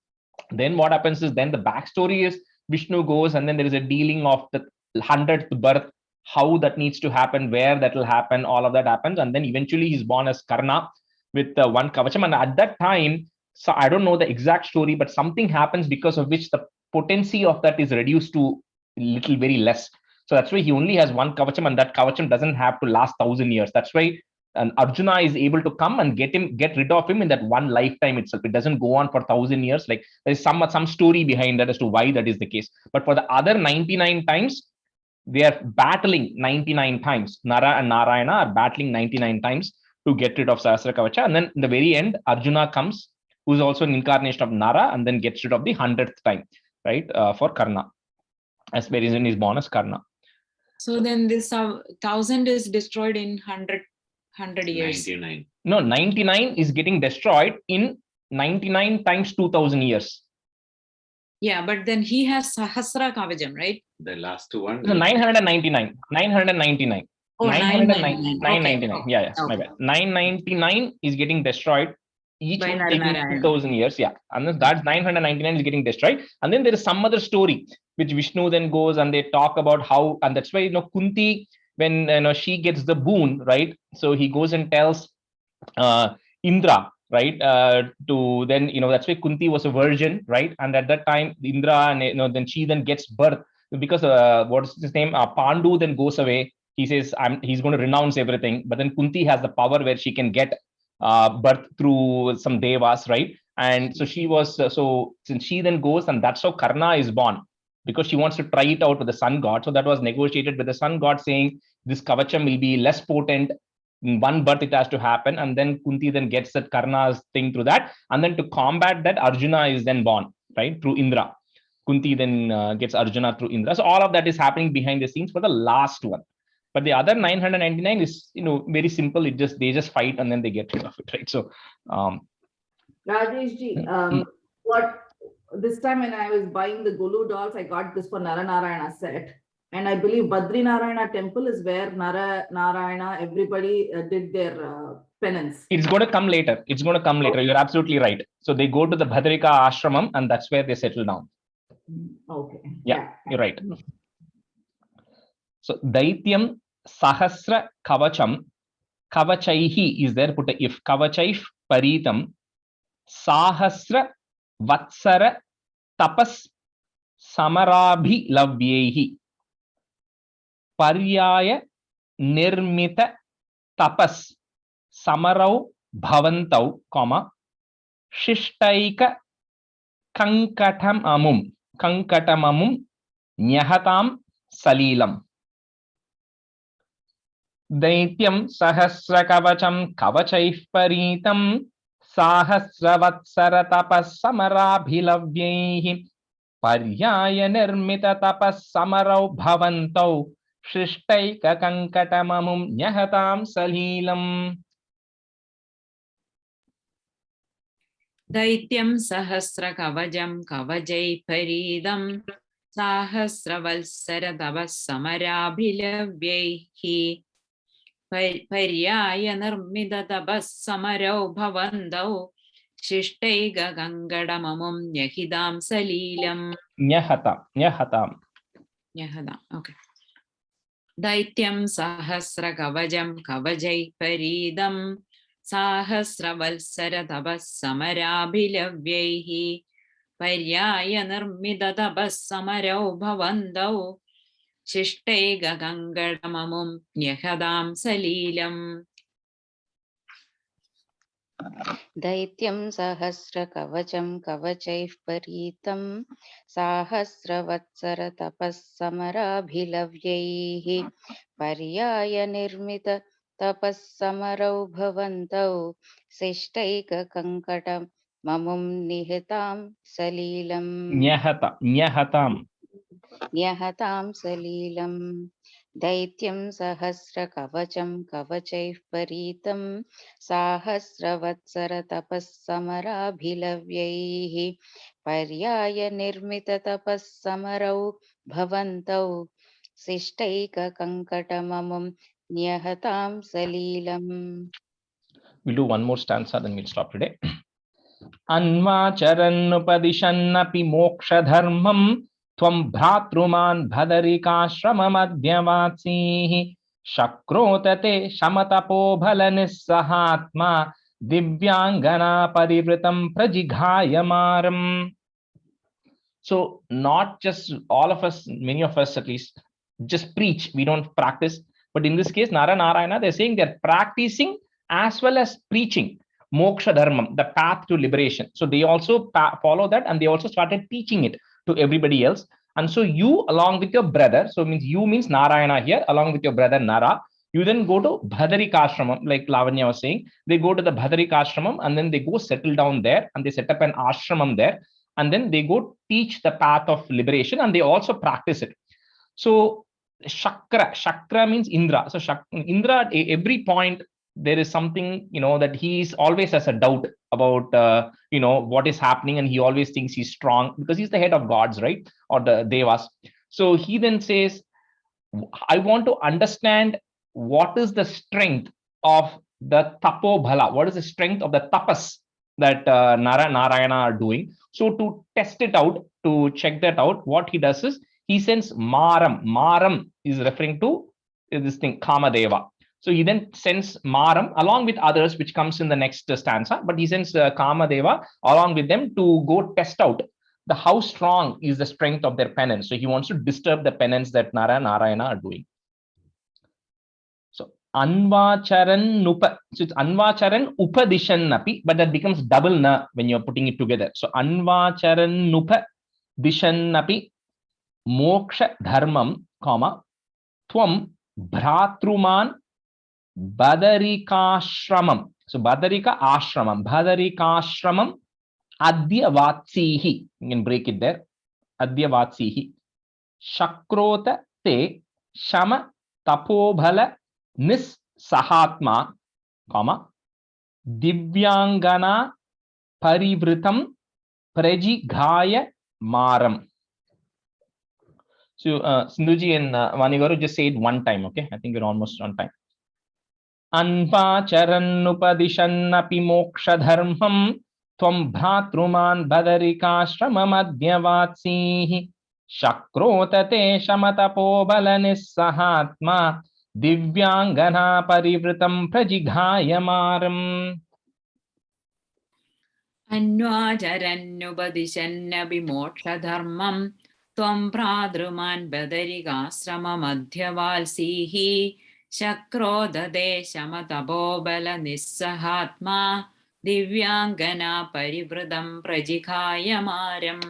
what happens is then the backstory is Vishnu goes, and then there is a dealing of the 100th birth, how that needs to happen, where that will happen, all of that happens. And then eventually he's born as Karna with one Kavacham. And at that time, so I don't know the exact story, but something happens because of which the potency of that is reduced to little very less. So that's why he only has one Kavacham, and that Kavacham doesn't have to last 1,000 years. That's why Arjuna is able to come and get rid of him in that one lifetime itself. It doesn't go on for 1,000 years. Like there's some story behind that as to why that is the case. But for the other 99 times, they are battling 99 times. Nara and Narayana are battling 99 times to get rid of Sahasra Kavacha. And then in the very end, Arjuna comes, who's also an incarnation of Nara, and then gets rid of the 100th time, right? For Karna, as the reason is born as Karna. So then this 1,000 is destroyed in 100 years. 99. No, 99 is getting destroyed in 99 times 2,000 years. Yeah, but then he has Sahasra Kavacham, right? The last one. So 999. 999. Oh, 999. 999. Okay. Yeah, my Okay. bad. 999 is getting destroyed. Each By one taking Narayana. 2,000 years. Yeah. And then that 999 is getting destroyed. And then there is some other story which Vishnu then goes and they talk about how, and that's why, Kunti, when she gets the boon, right? So he goes and tells Indra, right? To then, that's why Kunti was a virgin, right? And at that time, Indra, and then she then gets birth because what's his name? Pandu then goes away. He says he's going to renounce everything, but then Kunti has the power where she can get birth through some devas, right? And so she was so since she then goes, and that's how Karna is born, because she wants to try it out with the sun god. So that was negotiated with the sun god, saying this Kavacham will be less potent. In one birth it has to happen, and then Kunti then gets that Karna's thing through that, and then to combat that, Arjuna is then born, right, through Indra. Kunti then gets Arjuna through Indra. So all of that is happening behind the scenes for the last one. But the other 999 is very simple. They just fight and then they get rid of it, right? So Rajeshji, what this time when I was buying the Golu dolls, I got this for Naranarayana set. And I believe Badri Narayana temple is where Narayana, everybody did their penance. It's going to come later. Okay. You're absolutely right. So they go to the Bhadrika ashramam, and that's where they settle down. Okay. Yeah, you're right. So Daityam Sahasra Kavacham, Kavachaihi is there, put a if, Kavachaif Paritam, Sahasra Vatsara Tapas Samarabhi Lavyehi. Paryaya Nirmita Tapas Samarau Bhavantau, Shishtaika Kankatamamum Nyahatam Salilam. Daityam Sahasra Kavacham Kavachaif Paritam Sahasra Vatsara Tapas Samarabhilavyehi Paryaya Nirmita Tapas Samarau Bhavantau Shishtaika Kankatamamum Nyahatam Salilam. Daityam Sahasra Kavajam Kavajai Paridam Sahasra Valsara Tabas Samarabhilavyehi Paryaya Nirmita Tabas Samarau Bhavantau Shishtaiga Gangadamamum Nyahidam Salilam. Nyahatam. Okay. Daityam Sahasra Kavajam Kavajai Paridam साहस्रवत्सर तपः समराभिलव्यैः पर्याय निर्मित तपः समरौ भवन्तौ शिष्टैककङ्कणममुं न्यहतां सलीलम् दैत्यं सहस्रकवचं कवचैः परीतं साहस्रवत्सर तपः समराभिलव्यैः पर्याय निर्मित तपः समरौ भवन्तौ शिष्टैककङ्कटममुं निहतां सलीलम् न्यहतां सलीलम् दैत्यं सहस्रकवचं कवचैः परीतं साहस्रवत्सर तपः समराभिलव्यैः पर्याय निर्मित तपः समरौ भवन्तौ शिष्टैककङ्कटममुं न्यहतां सलीलम्. We'll do one more stanza, then we'll stop today. Anvacharannupadishannapi mokshadharmam tvam bhratruman bhadarikashramamadyavatsihi shakrotate shamatapo bhalanissahatma divyangana parivritam prajighayamaram. So not just all of us, many of us at least, just preach, we don't practice. But in this case, Nara Narayana, they're saying they're practicing as well as preaching moksha dharmam, the path to liberation. So they also follow that, and they also started teaching it to everybody else. And so you, along with your brother, so means you means Narayana here, along with your brother Nara, you then go to Bhadarikashramam, like Lavanya was saying. They go to the Bhadarikashramam, and then they go settle down there, and they set up an ashramam there, and then they go teach the path of liberation, and they also practice it. So Shakra means Indra. So Indra, at every point, there is something, that he is always has a doubt about, what is happening, and he always thinks he's strong because he's the head of gods, right? Or the devas. So he then says, I want to understand what is the strength of the tapobhala. What is the strength of the tapas that Narayana are doing? So to test it out, to check that out, what he does is he sends Maram. Maram is referring to this thing, Kamadeva. So he then sends Maram along with others, which comes in the next stanza. But he sends Kamadeva along with them to go test out how strong is the strength of their penance. So he wants to disturb the penance that Narayana are doing. So Anvacharan so it's Anvacharan Upadishan Napi, but that becomes double na when you're putting it together. So Anvacharan Upadishan Napi Moksha Dharmam, Tvam Bhratruman Badarikashramam. So Badarika Ashramam. Badarikashramam Adyavatsihi. You can break it there. Adyavatsihi. Shakrota te shama tapobhala nis sahatma, divyangana parivritam prajighaya maram. So Sindhuji and Vanigaru just say it one time, okay? I think we're almost on time. Anvacharannupadishannapi moksha dharmam tvam bhatruman badarikashramamadyavatsihi shakrotate shamatapobalanissahatma divyangana parivritam prajighayamaram. Anvacharannupadishannapi moksha dharmam tvam bhratruman badarikashramamadyavatsihi Shakrodade shamatapobala nissahatma divyangana parivritam prajighayamaram.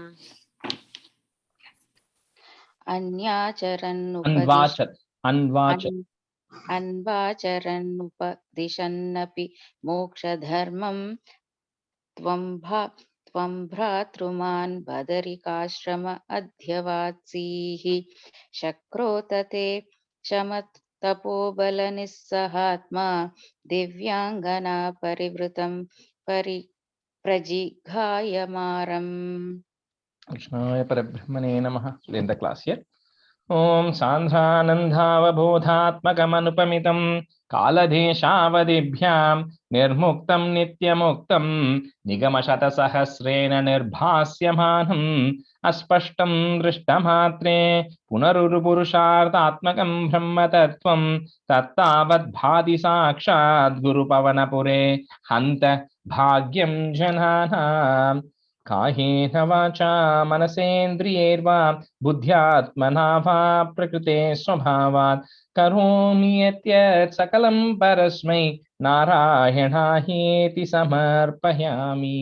Anvacharannupadishannapi moksha dharmam tvam bhratruman badarikashrama adhyavatsihi shakrotate shamat tapobalanissahatma divyangana parivritam prajighayamaram. Krishnaya Parabrahmane Namaha. We'll end the class here. ॐ सान्द्रानन्दावबोधात्मकमनुपमितं कालदेशावधिभ्यां निर्मुक्तं नित्यमुक्तं निगमशतसहस्रेण निर्भास्यमानम् अस्पष्टं दृष्टमात्रे पुनरुरुपुरुषार्थात्मकं ब्रह्मतत्त्वं तत्तावद्भाति साक्षात् गुरुपवनपुरे हन्त भाग्यं जनानाम् कायेन वाचा मनसेन्द्रियैर्वा बुद्ध्यात्मना वा प्रकृते स्वभावात् करोमि यत् सकलं परस्मै नारायणायेति समर्पयामि।